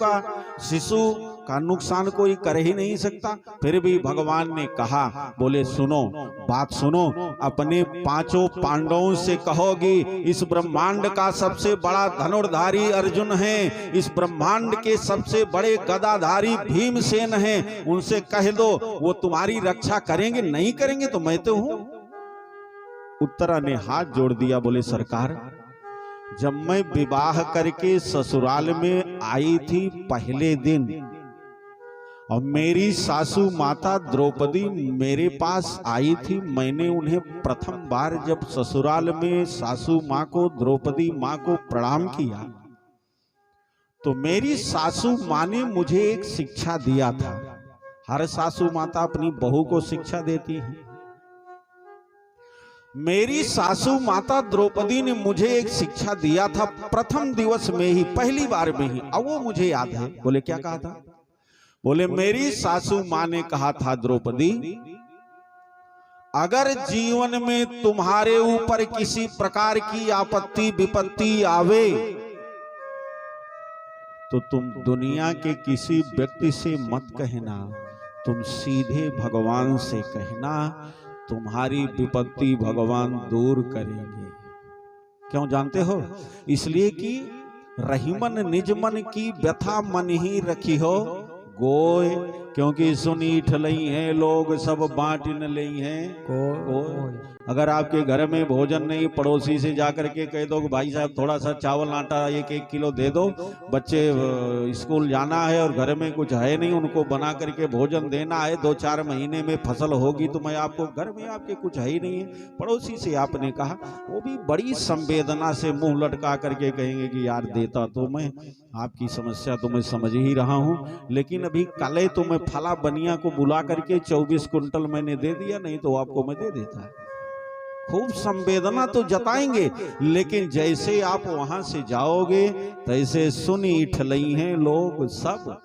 का नुकसान कोई कर ही नहीं सकता। फिर भी भगवान ने कहा, बोले सुनो बात सुनो, अपने 5 पांडवों से कहोगी इस ब्रह्मांड का सबसे बड़ा धनुर्धारी अर्जुन है, इस ब्रह्मांड के सबसे बड़े गदाधारी भीमसेन है, उनसे कह दो वो तुम्हारी रक्षा करेंगे। नहीं करेंगे तो मैं तो हूं। उत्तरा ने हाथ जोड़ दिया, बोले सरकार, जब मैं विवाह करके ससुराल में आई थी पहले दिन, और मेरी सासू माता द्रौपदी मेरे पास आई थी, मैंने उन्हें प्रथम बार जब ससुराल में सासू माँ को द्रौपदी माँ को प्रणाम किया, तो मेरी सासू माँ ने मुझे एक शिक्षा दिया था। हर सासू माता अपनी बहू को शिक्षा देती है। मेरी सासू माता द्रौपदी ने मुझे एक शिक्षा दिया था प्रथम दिवस में ही, पहली बार में ही, और वो मुझे याद है। बोले क्या कहा था? बोले मेरी सासू माँ ने कहा था, द्रौपदी अगर जीवन में तुम्हारे ऊपर किसी प्रकार की आपत्ति विपत्ति आवे, तो तुम दुनिया के किसी व्यक्ति से मत कहना, तुम सीधे भगवान से कहना, तुम्हारी विपत्ति भगवान दूर करेंगे। क्यों जानते हो? इसलिए कि रहीमन निज मन की व्यथा मन ही रखी हो गोय, क्योंकि सुनी ठलई हैं लोग सब बांट न लई हैं कोय। अगर आपके घर में भोजन नहीं, पड़ोसी से जाकर के कह दो कि भाई साहब थोड़ा सा चावल आटा 1-1 किलो दे दो, बच्चे स्कूल जाना है और घर में कुछ है नहीं, उनको बना करके भोजन देना है, 2-4 महीने में फसल होगी, तो मैं आपको, घर में आपके कुछ है ही नहीं है, पड़ोसी से आपने कहा, वो भी बड़ी संवेदना से मुंह लटका करके कहेंगे कि यार देता तो मैं, आपकी समस्या तो मैं समझ ही रहा हूं, लेकिन अभी कल तो मैं फला बनिया को बुला करके 24 कुंटल मैंने दे दिया, नहीं तो आपको मैं दे देता। खूब संवेदना तो जताएंगे, लेकिन जैसे आप वहां से जाओगे तैसे सुनी ठलई हैं लोग सब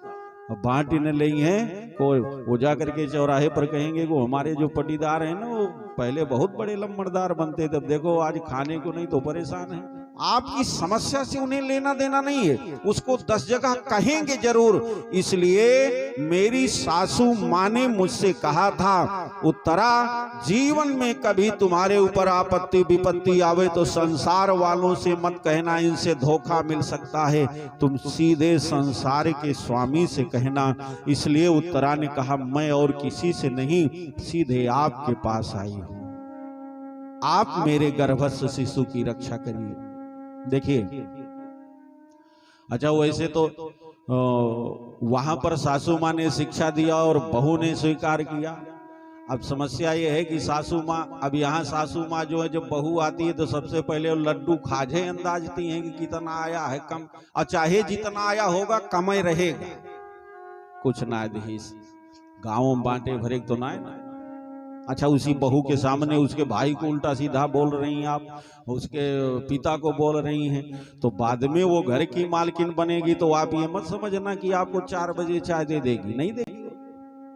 बांट न लई हैं कोई। वो जाकर के चौराहे पर कहेंगे वो हमारे जो पटीदार हैं ना, वो पहले बहुत बड़े लम्बड़दार बनते थे, देखो आज खाने को नहीं तो परेशान है। आपकी समस्या से उन्हें लेना देना नहीं है, उसको 10 जगह कहेंगे जरूर। इसलिए मेरी सासू माँ ने मुझसे कहा था, उत्तरा जीवन में कभी तुम्हारे ऊपर आपत्ति विपत्ति आवे तो संसार वालों से मत कहना, इनसे धोखा मिल सकता है, तुम सीधे संसार के स्वामी से कहना। इसलिए उत्तरा ने कहा, मैं और किसी से नहीं, सीधे आपके पास आई हूं, आप मेरे गर्भस्थ शिशु की रक्षा करिए। देखिए, अच्छा वैसे तो वहां पर सासू माँ ने शिक्षा दिया और बहू ने स्वीकार किया। अब समस्या ये है कि सासू माँ, अब यहाँ सासू माँ जो है, जब बहू आती है तो सबसे पहले लड्डू खाजे अंदाजती हैं कि कितना आया है कम, और चाहे जितना आया होगा कम ही रहेगा, कुछ ना दही गाँव में बांटे भरे तो ना है ना। अच्छा, उसी बहू के सामने उसके भाई को उल्टा सीधा बोल रही हैं आप, उसके पिता को बोल रही हैं, तो बाद में वो घर की मालकिन बनेगी तो आप ये मत समझना कि आपको 4 बजे चाय दे देगी, नहीं देगी।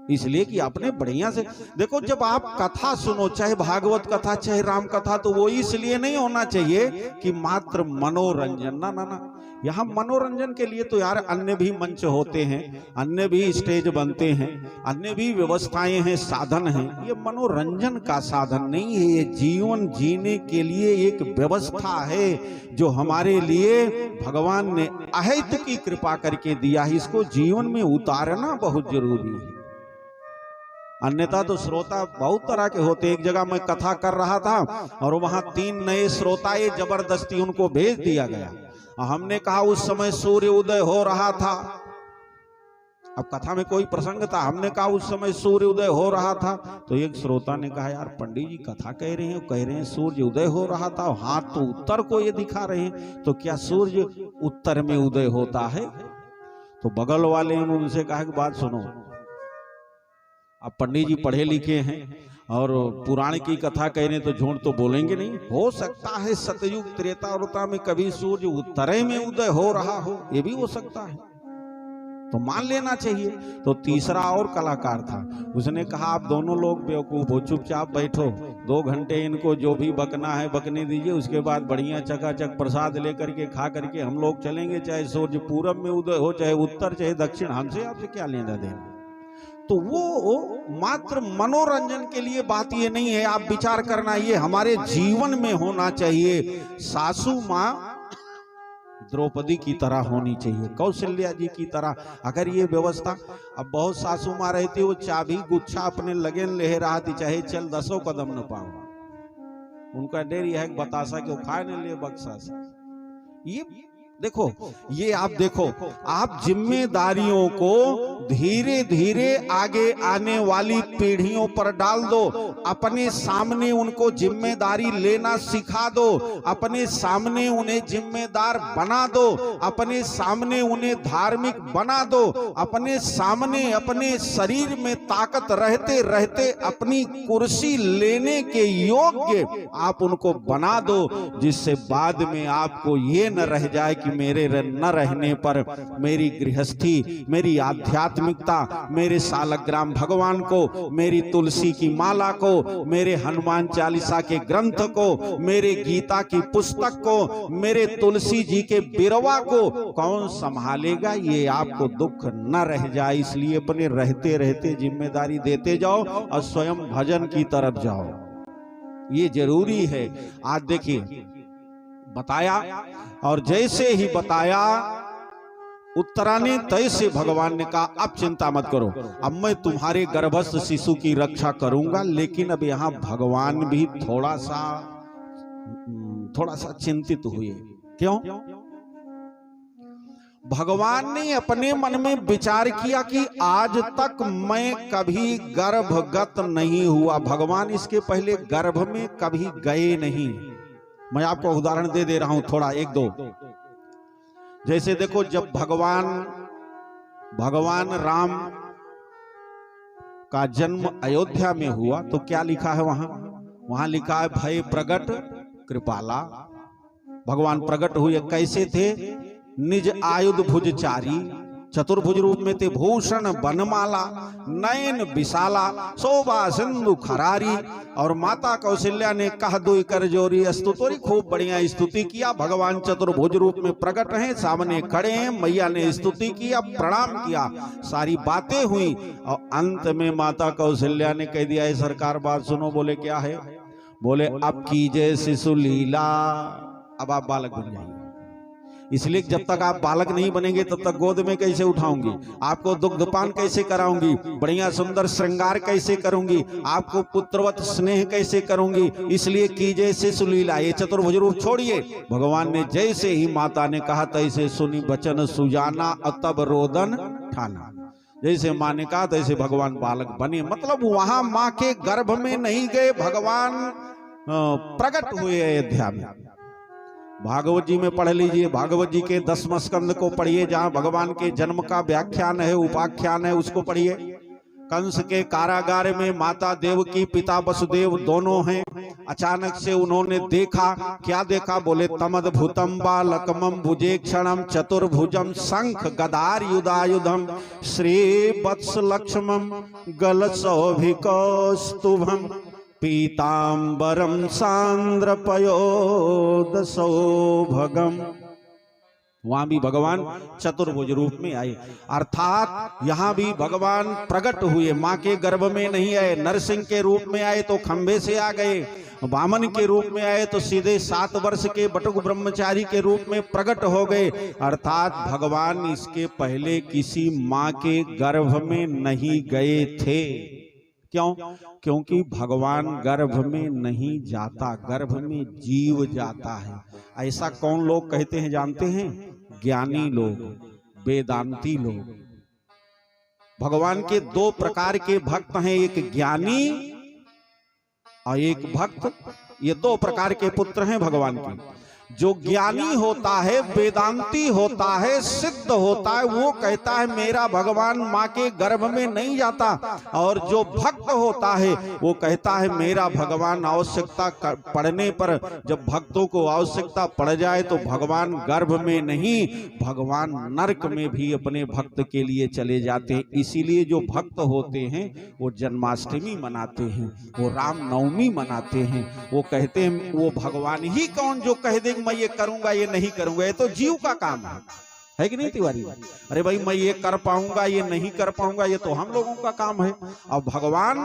इसलिए कि आपने बढ़िया से देखो, जब आप कथा सुनो, चाहे भागवत कथा चाहे राम कथा, तो वो इसलिए नहीं होना चाहिए कि मात्र मनोरंजन, ना ना ना, यहाँ मनोरंजन के लिए तो यार अन्य भी मंच होते हैं, अन्य भी स्टेज बनते हैं, अन्य भी व्यवस्थाएं हैं, साधन हैं। ये मनोरंजन का साधन नहीं है, ये जीवन जीने के लिए एक व्यवस्था है जो हमारे लिए भगवान ने अहित की कृपा करके दिया है, इसको जीवन में उतारना बहुत जरूरी है। अन्यथा तो श्रोता बहुत तरह के होते। एक जगह मैं कथा कर रहा था और वहां 3 नए श्रोताए जबरदस्ती उनको भेज दिया गया। हमने कहा उस समय सूर्य उदय हो रहा था, अब कथा में कोई प्रसंग था, हमने कहा उस समय सूर्य उदय हो रहा था, तो एक श्रोता ने कहा, यार पंडित जी कथा कह रहे हैं सूर्य उदय हो रहा था, हाथ तो उत्तर को ये दिखा रहे हैं, तो क्या सूर्य उत्तर में उदय होता है? तो बगल वाले ने उनसे कहा कि बात सुनो, अब पंडित जी पढ़े लिखे हैं और पुराण की कथा कह रहे तो झूठ तो बोलेंगे नहीं। हो सकता है सतयुग त्रेता व्रता में कभी सूर्य उत्तरे में उदय हो रहा हो, ये भी हो सकता है, तो मान लेना चाहिए। तो तीसरा और कलाकार था, उसने कहा आप दोनों लोग बेवकूफ हो, चुपचाप बैठो, 2 घंटे इनको जो भी बकना है बकने दीजिए, उसके बाद बढ़िया चकाचक प्रसाद लेकर के खा करके हम लोग चलेंगे, चाहे सूर्य पूरब में उदय हो, चाहे उत्तर चाहे दक्षिण, हमसे आपसे क्या लेना देना। तो वो मात्र मनोरंजन के लिए बात ये नहीं है, आप विचार करना, ये हमारे जीवन में होना चाहिए। सासू माँ द्रौपदी की तरह होनी चाहिए, कौशल्या जी की तरह। अगर ये व्यवस्था, अब बहुत सासू माँ रहती, वो चाबी गुच्छा अपने लगन लहराती, चाहे चल 10 कदम न पाओ, उनका डेरी है बतासा क्यों खाए न ले बक्सा से। ये देखो, ये आप देखो, आप जिम्मेदारियों को धीरे धीरे आगे आने वाली पीढ़ियों पर डाल दो, अपने सामने उनको जिम्मेदारी लेना सिखा दो, अपने सामने उन्हें जिम्मेदार बना दो, अपने सामने उन्हें धार्मिक बना दो, अपने सामने अपने शरीर में ताकत रहते रहते अपनी कुर्सी लेने के योग्य आप उनको बना दो, जिससे बाद में आपको ये न रह जाए कि मेरे न रहने पर मेरी गृहस्थी, मेरी आध्यात्मिकता, मेरे सालग्राम भगवान को, मेरी तुलसी की माला को, मेरे हनुमान चालीसा के ग्रंथ को, मेरे गीता की पुस्तक को, मेरे तुलसी जी के बिरवा को कौन संभालेगा, ये आपको दुख न रह जाए। इसलिए अपने रहते रहते जिम्मेदारी देते जाओ और स्वयं भजन की तरफ जाओ, ये जरूरी है। आज देखिए, बताया, और जैसे ही बताया उत्तराने तैसे भगवान ने कहा अब चिंता मत करो, अब मैं तुम्हारे गर्भस्थ शिशु की रक्षा करूंगा। लेकिन अब यहां भगवान भी थोड़ा सा चिंतित हुए। क्यों? भगवान ने अपने मन में विचार किया कि आज तक मैं कभी गर्भगत नहीं हुआ। भगवान इसके पहले गर्भ में कभी गए नहीं। मैं आपको उदाहरण दे रहा हूं थोड़ा, एक दो। जैसे देखो, जब भगवान राम का जन्म अयोध्या में हुआ तो क्या लिखा है वहां लिखा है भय प्रगट कृपाला। भगवान प्रकट हुए, कैसे थे? निज आयुध भुजचारी, चतुर्भुज रूप में थे, भूषण बनमाला, नयन विशाला, शोभा सिंधु खरारी। और माता कौशल्या ने कह दुई कर जोरी स्तुतोरी, खूब बढ़िया स्तुति किया। भगवान चतुर्भुज रूप में प्रकट हैं, सामने खड़े हैं, मैया ने स्तुति किया, प्रणाम किया, सारी बातें हुई। और अंत में माता कौशल्या ने कह दिया है सरकार बात सुनो। बोले क्या है? बोले अब कीजिए शिशु लीला, अब आप बालक बन जाएंगे। इसलिए जब तक आप बालक नहीं बनेंगे तब तक गोद में कैसे उठाऊंगी, आपको दुग्धपान कैसे कराऊंगी, बढ़िया सुंदर श्रृंगार कैसे करूंगी, आपको पुत्रवत स्नेह कैसे करूंगी। इसलिए कीजिए शिशु लीला, ये चतुर्भुज रूप छोड़िए। भगवान ने जैसे ही माता ने कहा तैसे सुनी बचन सुजाना, अतब रोदन ठाना। जैसे माँ ने कहा तैसे भगवान बालक बने। मतलब वहां माँ के गर्भ में नहीं गए, भगवान प्रकट हुए अयोध्या में। भागवत जी में पढ़ लीजिए, भागवत जी के 10वें स्कंद को पढ़िए, जहां भगवान के जन्म का व्याख्यान है, उपाख्यान है, उसको पढ़िए। कंस के कारागार में माता देवकी पिता वसुदेव दोनों हैं। अचानक से उन्होंने देखा, क्या देखा? बोले तमद्भुतम बालकमं भुजेक्षणम चतुर्भुजम शंख गदार युधायुधम श्री वत्स लक्ष्मम गलसौभिकौस्तुभम पीतांबरम सांद्र पयोद सौभगम। वहां भी भगवान चतुर्भुज रूप में आए, अर्थात यहां भी भगवान प्रकट हुए। मां के गर्भ में नहीं आए, नरसिंह के रूप में आए तो खंबे से आ गए, वामन के रूप में आए तो सीधे 7 वर्ष के बटुक ब्रह्मचारी के रूप में प्रकट हो गए। अर्थात भगवान इसके पहले किसी मां के गर्भ में नहीं गए थे। क्यों? क्योंकि भगवान गर्भ में नहीं जाता, गर्भ में जीव जाता है। ऐसा कौन लोग कहते हैं जानते हैं? ज्ञानी लोग, वेदांती लोग। भगवान के 2 प्रकार के भक्त हैं, एक ज्ञानी और एक भक्त। ये 2 प्रकार के पुत्र हैं भगवान के। जो ज्ञानी होता है, वेदांती होता है, सिद्ध होता है, वो कहता है मेरा भगवान माँ के गर्भ में नहीं जाता। और जो भक्त होता है वो कहता है मेरा भगवान आवश्यकता पड़ने पर, जब भक्तों को आवश्यकता पड़ जाए तो भगवान गर्भ में नहीं, भगवान नरक में भी अपने भक्त के लिए चले जाते हैं। इसीलिए जो भक्त होते हैं वो जन्माष्टमी मनाते हैं, वो रामनवमी मनाते हैं। वो कहते हैं वो भगवान ही कौन जो कह दे मैं ये करूंगा ये नहीं करूंगा, ये तो जीव का काम है कि नहीं तिवारी? अरे भाई मैं ये कर पाऊंगा ये नहीं कर पाऊंगा, ये तो हम लोगों का काम है। अब भगवान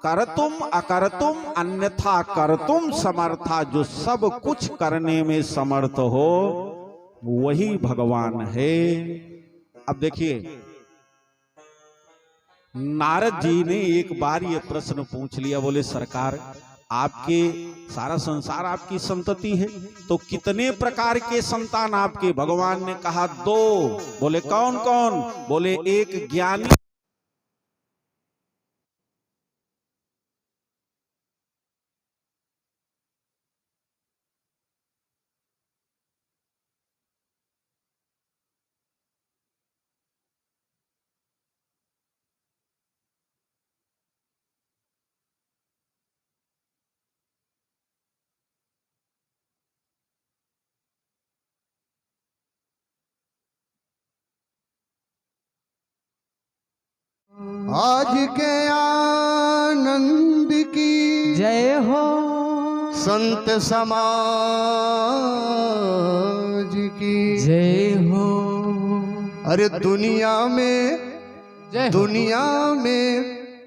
करतुम अकरतुम अन्यथा करतुम समर्था, जो सब कुछ करने में समर्थ हो वही भगवान है। अब देखिए, नारद जी ने एक बार ये प्रश्न पूछ लिया। बोले सरकार, आपके सारा संसार आपकी संतति है, तो कितने प्रकार के संतान आपके? भगवान ने कहा 2। बोले कौन कौन? बोले एक ज्ञानी, आज के आनंद की जय हो, संत समाज की जय हो। अरे दुनिया में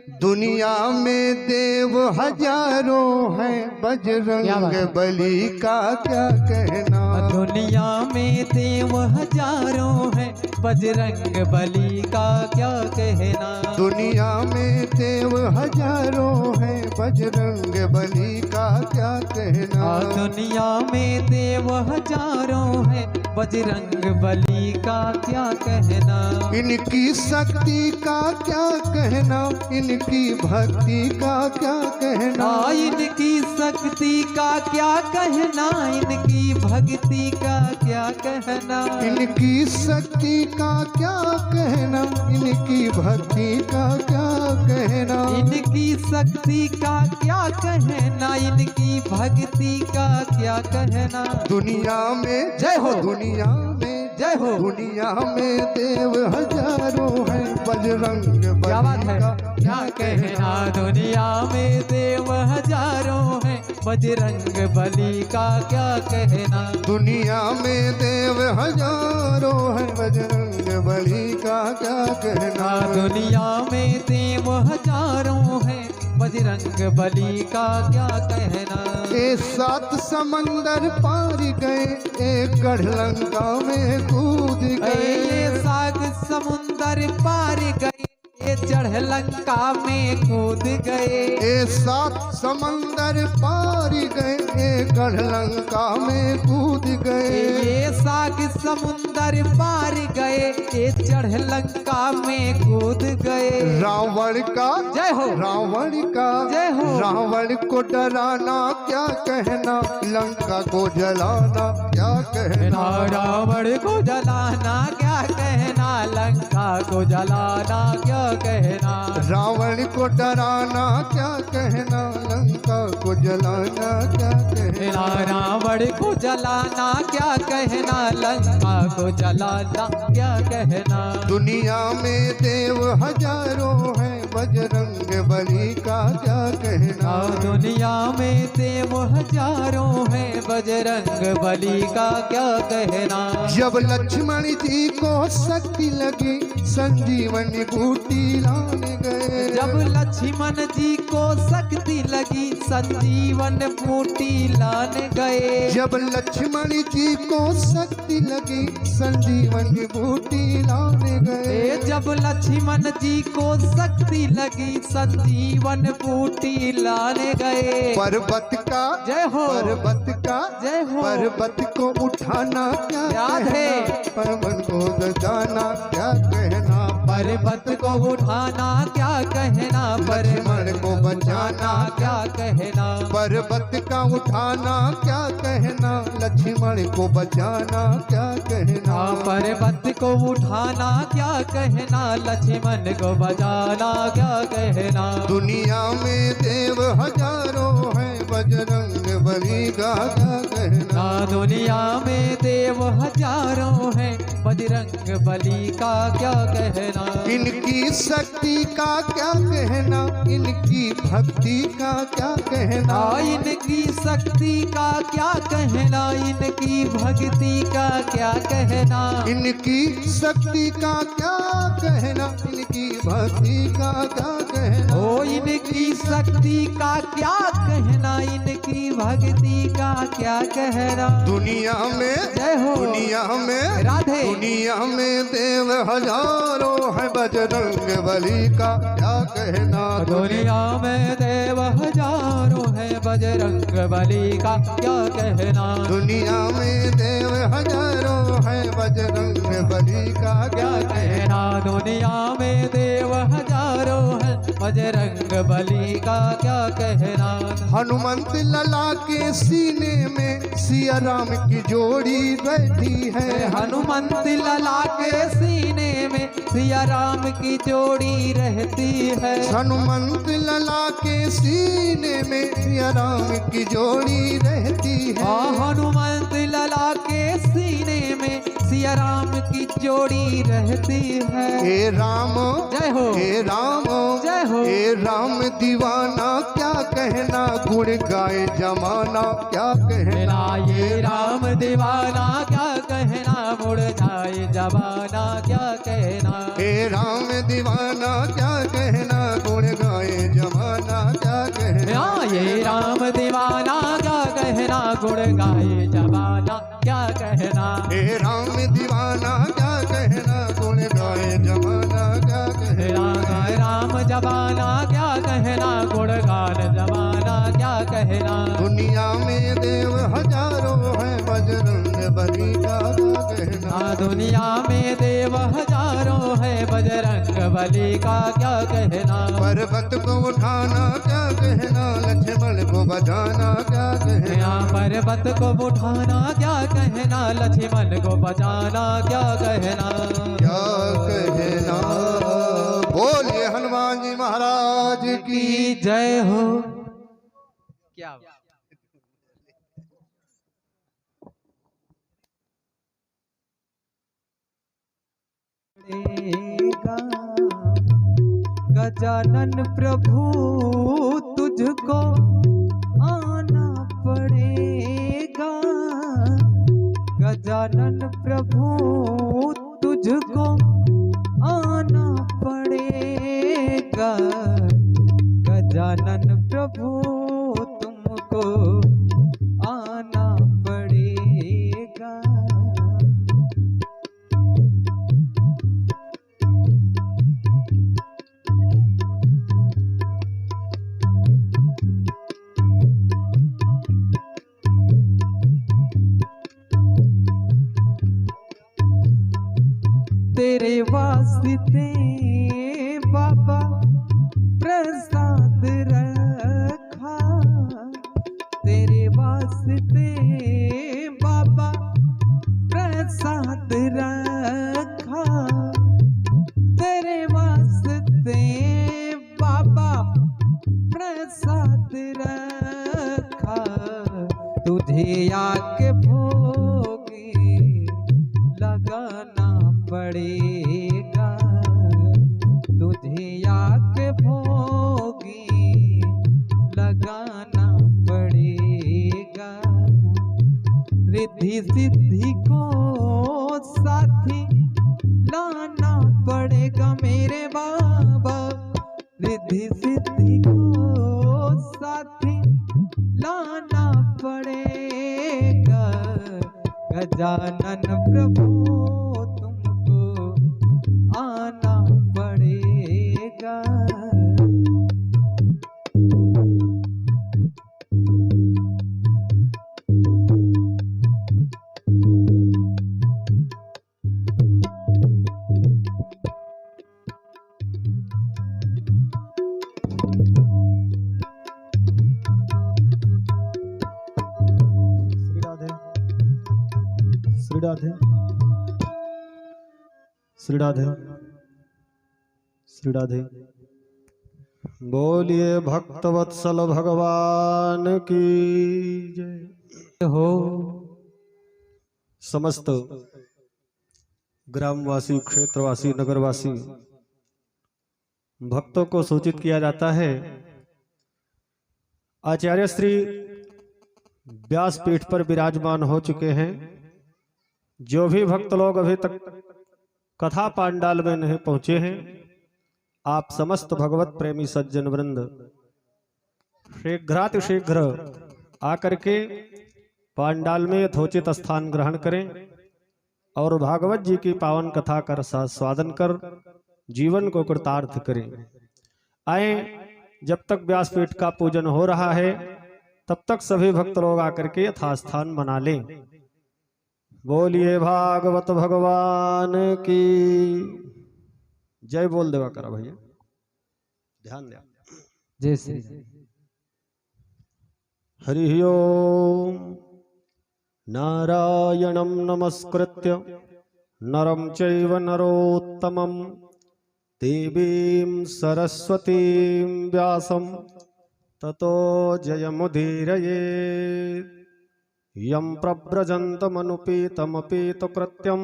दुनिया में देव हजारों हैं, बजरंग बली का क्या कहना। दुनिया में देव हजारों हैं, बजरंग बली का क्या कहना। दुनिया में देव हजारों हैं, बजरंग बली का क्या कहना। दुनिया में देव हजारों हैं, बजरंग बली का क्या कहना। इनकी शक्ति का क्या कहना, इनकी भक्ति का क्या कहना। इनकी शक्ति का क्या कहना, इनकी भक्ति का क्या कहना। इनकी शक्ति का क्या कहना, इनकी भक्ति का क्या कहना। इनकी शक्ति का क्या कहना, इनकी भक्ति का क्या कहना। दुनिया में जय हो, दुनिया में जय हो। दुनिया में देव हजारों हैं, बजरंग क्या बात बली है, का क्या कहना। दुनिया में देव हजारों हैं, बजरंग बली का क्या कहना। दुनिया में देव हजारों हैं, बजरंग बली का क्या कहना। दुनिया में देव हजारों हैं, बजरंग बली का क्या कहना। ये 7 समंदर पार गए, एक गढ़ लंका में कूद गए। ये साग समुंदर पार गए, ये चढ़ लंका में कूद गए। ये 7 समंदर पार गए, एक गढ़ लंका में कूद गए। ये साग समुंदर पार गए, ये चढ़ लंका में कूद गए। रावण का जय हो, रावण का जय हो। रावण को डराना क्या कहना, लंका को जलाना क्या कहना। रावण को जलाना क्या कहना, लंका को जलाना क्या कहना। रावण को डराना क्या कहना, लंका को जलाना क्या कहना। रावण को जलाना क्या कहना, लंका को जलाना क्या कहना। दुनिया में देव हजारों हैं, बजरंग बली का क्या कहना। दुनिया में देव हजारों हैं, बजरंग बली का क्या कहना। जब लक्ष्मण जी को शक्ति लगी, संजीवनी बूटी लाने गए। जब लक्ष्मण जी को शक्ति लगी, संजीवन बूटी लाने गए। जब लक्ष्मण जी को शक्ति लगी, संजीवनी बूटी लाने गए। जब लक्ष्मण जी को शक्ति लगी, संजीवन बूटी लाने गए। पर्वत का जय हो, पर्वत का जय हो। पर्वत को उठाना क्या याद है। कहना, पर्वत को बचाना क्या कहना। पर्वत को उठाना क्या कहना, लक्ष्मण को बचाना क्या कहना। पर्वत का उठाना क्या कहना, लक्ष्मण को बचाना क्या कहना। पर्वत को उठाना क्या कहना, लक्ष्मण को बचाना क्या कहना। दुनिया में देव हजारों हैं, बजरंग बली का क्या कहना। दुनिया में देव हजारों हैं, बजरंग बली का क्या कहना। इनकी शक्ति का क्या कहना, इनकी भक्ति का क्या कहना। इनकी शक्ति का क्या कहना, इनकी भक्ति का क्या कहना। इनकी शक्ति का क्या कहना, इनकी भक्ति का क्या कहना। इनकी शक्ति का क्या कहना, इनकी भक्ति का क्या कहना। दुनिया में जय हो, दुनिया में राधे। दुनिया में देव हजारों हैं, बजरंग बली का क्या कहना। दुनिया में देव हजारों हैं, बजरंग बली का क्या कहना। दुनिया में देव हजारों हैं, बजरंग बली का क्या कहना। दुनिया में देव हजारों हैं, बजरंग बली का क्या कहना। हनुमंत लला के सीने में सिया राम की जोड़ी बैठी है। हनुमंत लला के सीने में सिया राम की जोड़ी रहती है। हनुमंत लला के सीने में सिया राम की जोड़ी रहती है। हनुमंत लला के सीने में सिया राम की जोड़ी रहती है। हे राम जय हो, हे राम जय हो। हे राम दीवाना क्या कहना, गुण गाए जमाना क्या कहना। ये राम दीवाना क्या कहना, मुड़ जाए जमाना क्या कहना। हे राम दीवाना क्या कहना, गुण गाए राम दीवाना क्या कहना, गुण गाए जमाना क्या कहना। हे राम दीवाना क्या कहना, गुण गाए जमाना क्या कहना। राम जमाना क्या कहना, गुण गान जमाना क्या कहना। दुनिया में देव हजारों हैं, बजरंग बली का क्या कहना। दुनिया में देव हजारों है, बजरंग बली का क्या कहना। पर्वत को उठाना क्या कहना, लक्ष्मण को बजाना क्या कहना। पर्वत को उठाना क्या कहना, लक्ष्मण को बचाना क्या कहना। क्या कहना। बोलिए हनुमान जी महाराज की की जय हो। क्या गजानन प्रभु तुझको आना पड़ेगा। गजानन प्रभु तुझको आना पड़ेगा। गजानन प्रभु तुमको आना पड़ेगा। तेरे वास्ते बाबा प्रसाद रखा। तेरे वास्ते बाबा प्रसाद रखा। तेरे वास्ते बाबा प्रसाद रखा। तुझे आके भोगी लगाना पड़ेगा। तुझे आके भोगी लगाना पड़ेगा। रिद्धि सिद्धि को साथी लाना पड़ेगा मेरे बाबा। रिद्धि सिद्धि को साथी लाना पड़ेगा। गजानन प्रभु तुमको आना पड़ेगा। श्री राधे, श्री राधे, श्री राधे। बोलिए भक्तवत्सल भगवान की जय हो। समस्त ग्रामवासी, क्षेत्रवासी, नगरवासी भक्तों को सूचित किया जाता है, आचार्य श्री व्यासपीठ पर विराजमान हो चुके हैं। जो भी भक्त लोग अभी तक कथा पांडाल में नहीं पहुंचे हैं, आप समस्त भगवत प्रेमी सज्जन वृंद शीघ्रातिशीघ्र आकर के पांडाल में यथोचित स्थान ग्रहण करें और भागवत जी की पावन कथा का स्वादन कर जीवन को कृतार्थ करें। आए, जब तक व्यासपीठ का पूजन हो रहा है तब तक सभी भक्त लोग आकर के यथास्थान बना लें। बोलिए भागवत भगवान की जय। बोल देवा करा भैया, ध्यान दिया। जय श्री हरि ओम। नारायणं नमस्कृत्य नरं चैव नरोत्तमं देवीं सरस्वतीं व्यासं ततो जयमुदीरयेत्। यं प्रव्रजन्तमनुपेतमपेतकृत्यं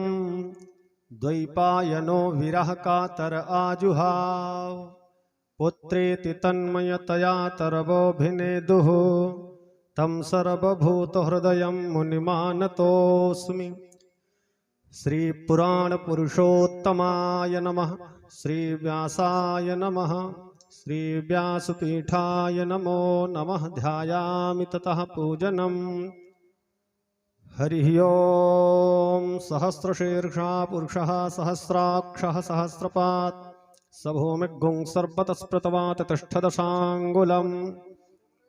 द्वैपायनो विरह कातर आजुहाव। पुत्रेति तन्मयतया तरवोऽभिनेदुः तं सर्वभूतहृदयं मुनिमानतोऽस्मि। श्रीपुराणपुरुषोत्तमाय नमः, श्रीव्यासाय नमः, श्री व्यासपीठाय नमो नमः। ध्यायामि ततः पूजनम्। हरिः ओम। सहस्रशीर्षा पुरुषः सहस्राक्षः सहस्रपात् स भूमिर्गुं सर्वतस्पृतवात् तिष्ठदशाङ्गुलम्।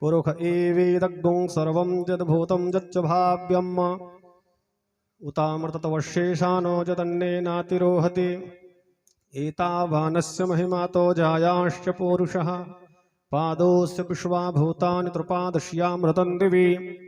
पुरुष एवेदग्गुं सर्वं यद्भूतं यच्च भाव्यम् उतामृततवशेषानो यदन्नेनातिरोहति। एतावानस्य महिमातो जायाश्च पूरुषः पादोऽस्य विश्वा भूतानि त्रिपादश्यामृतं दिवि।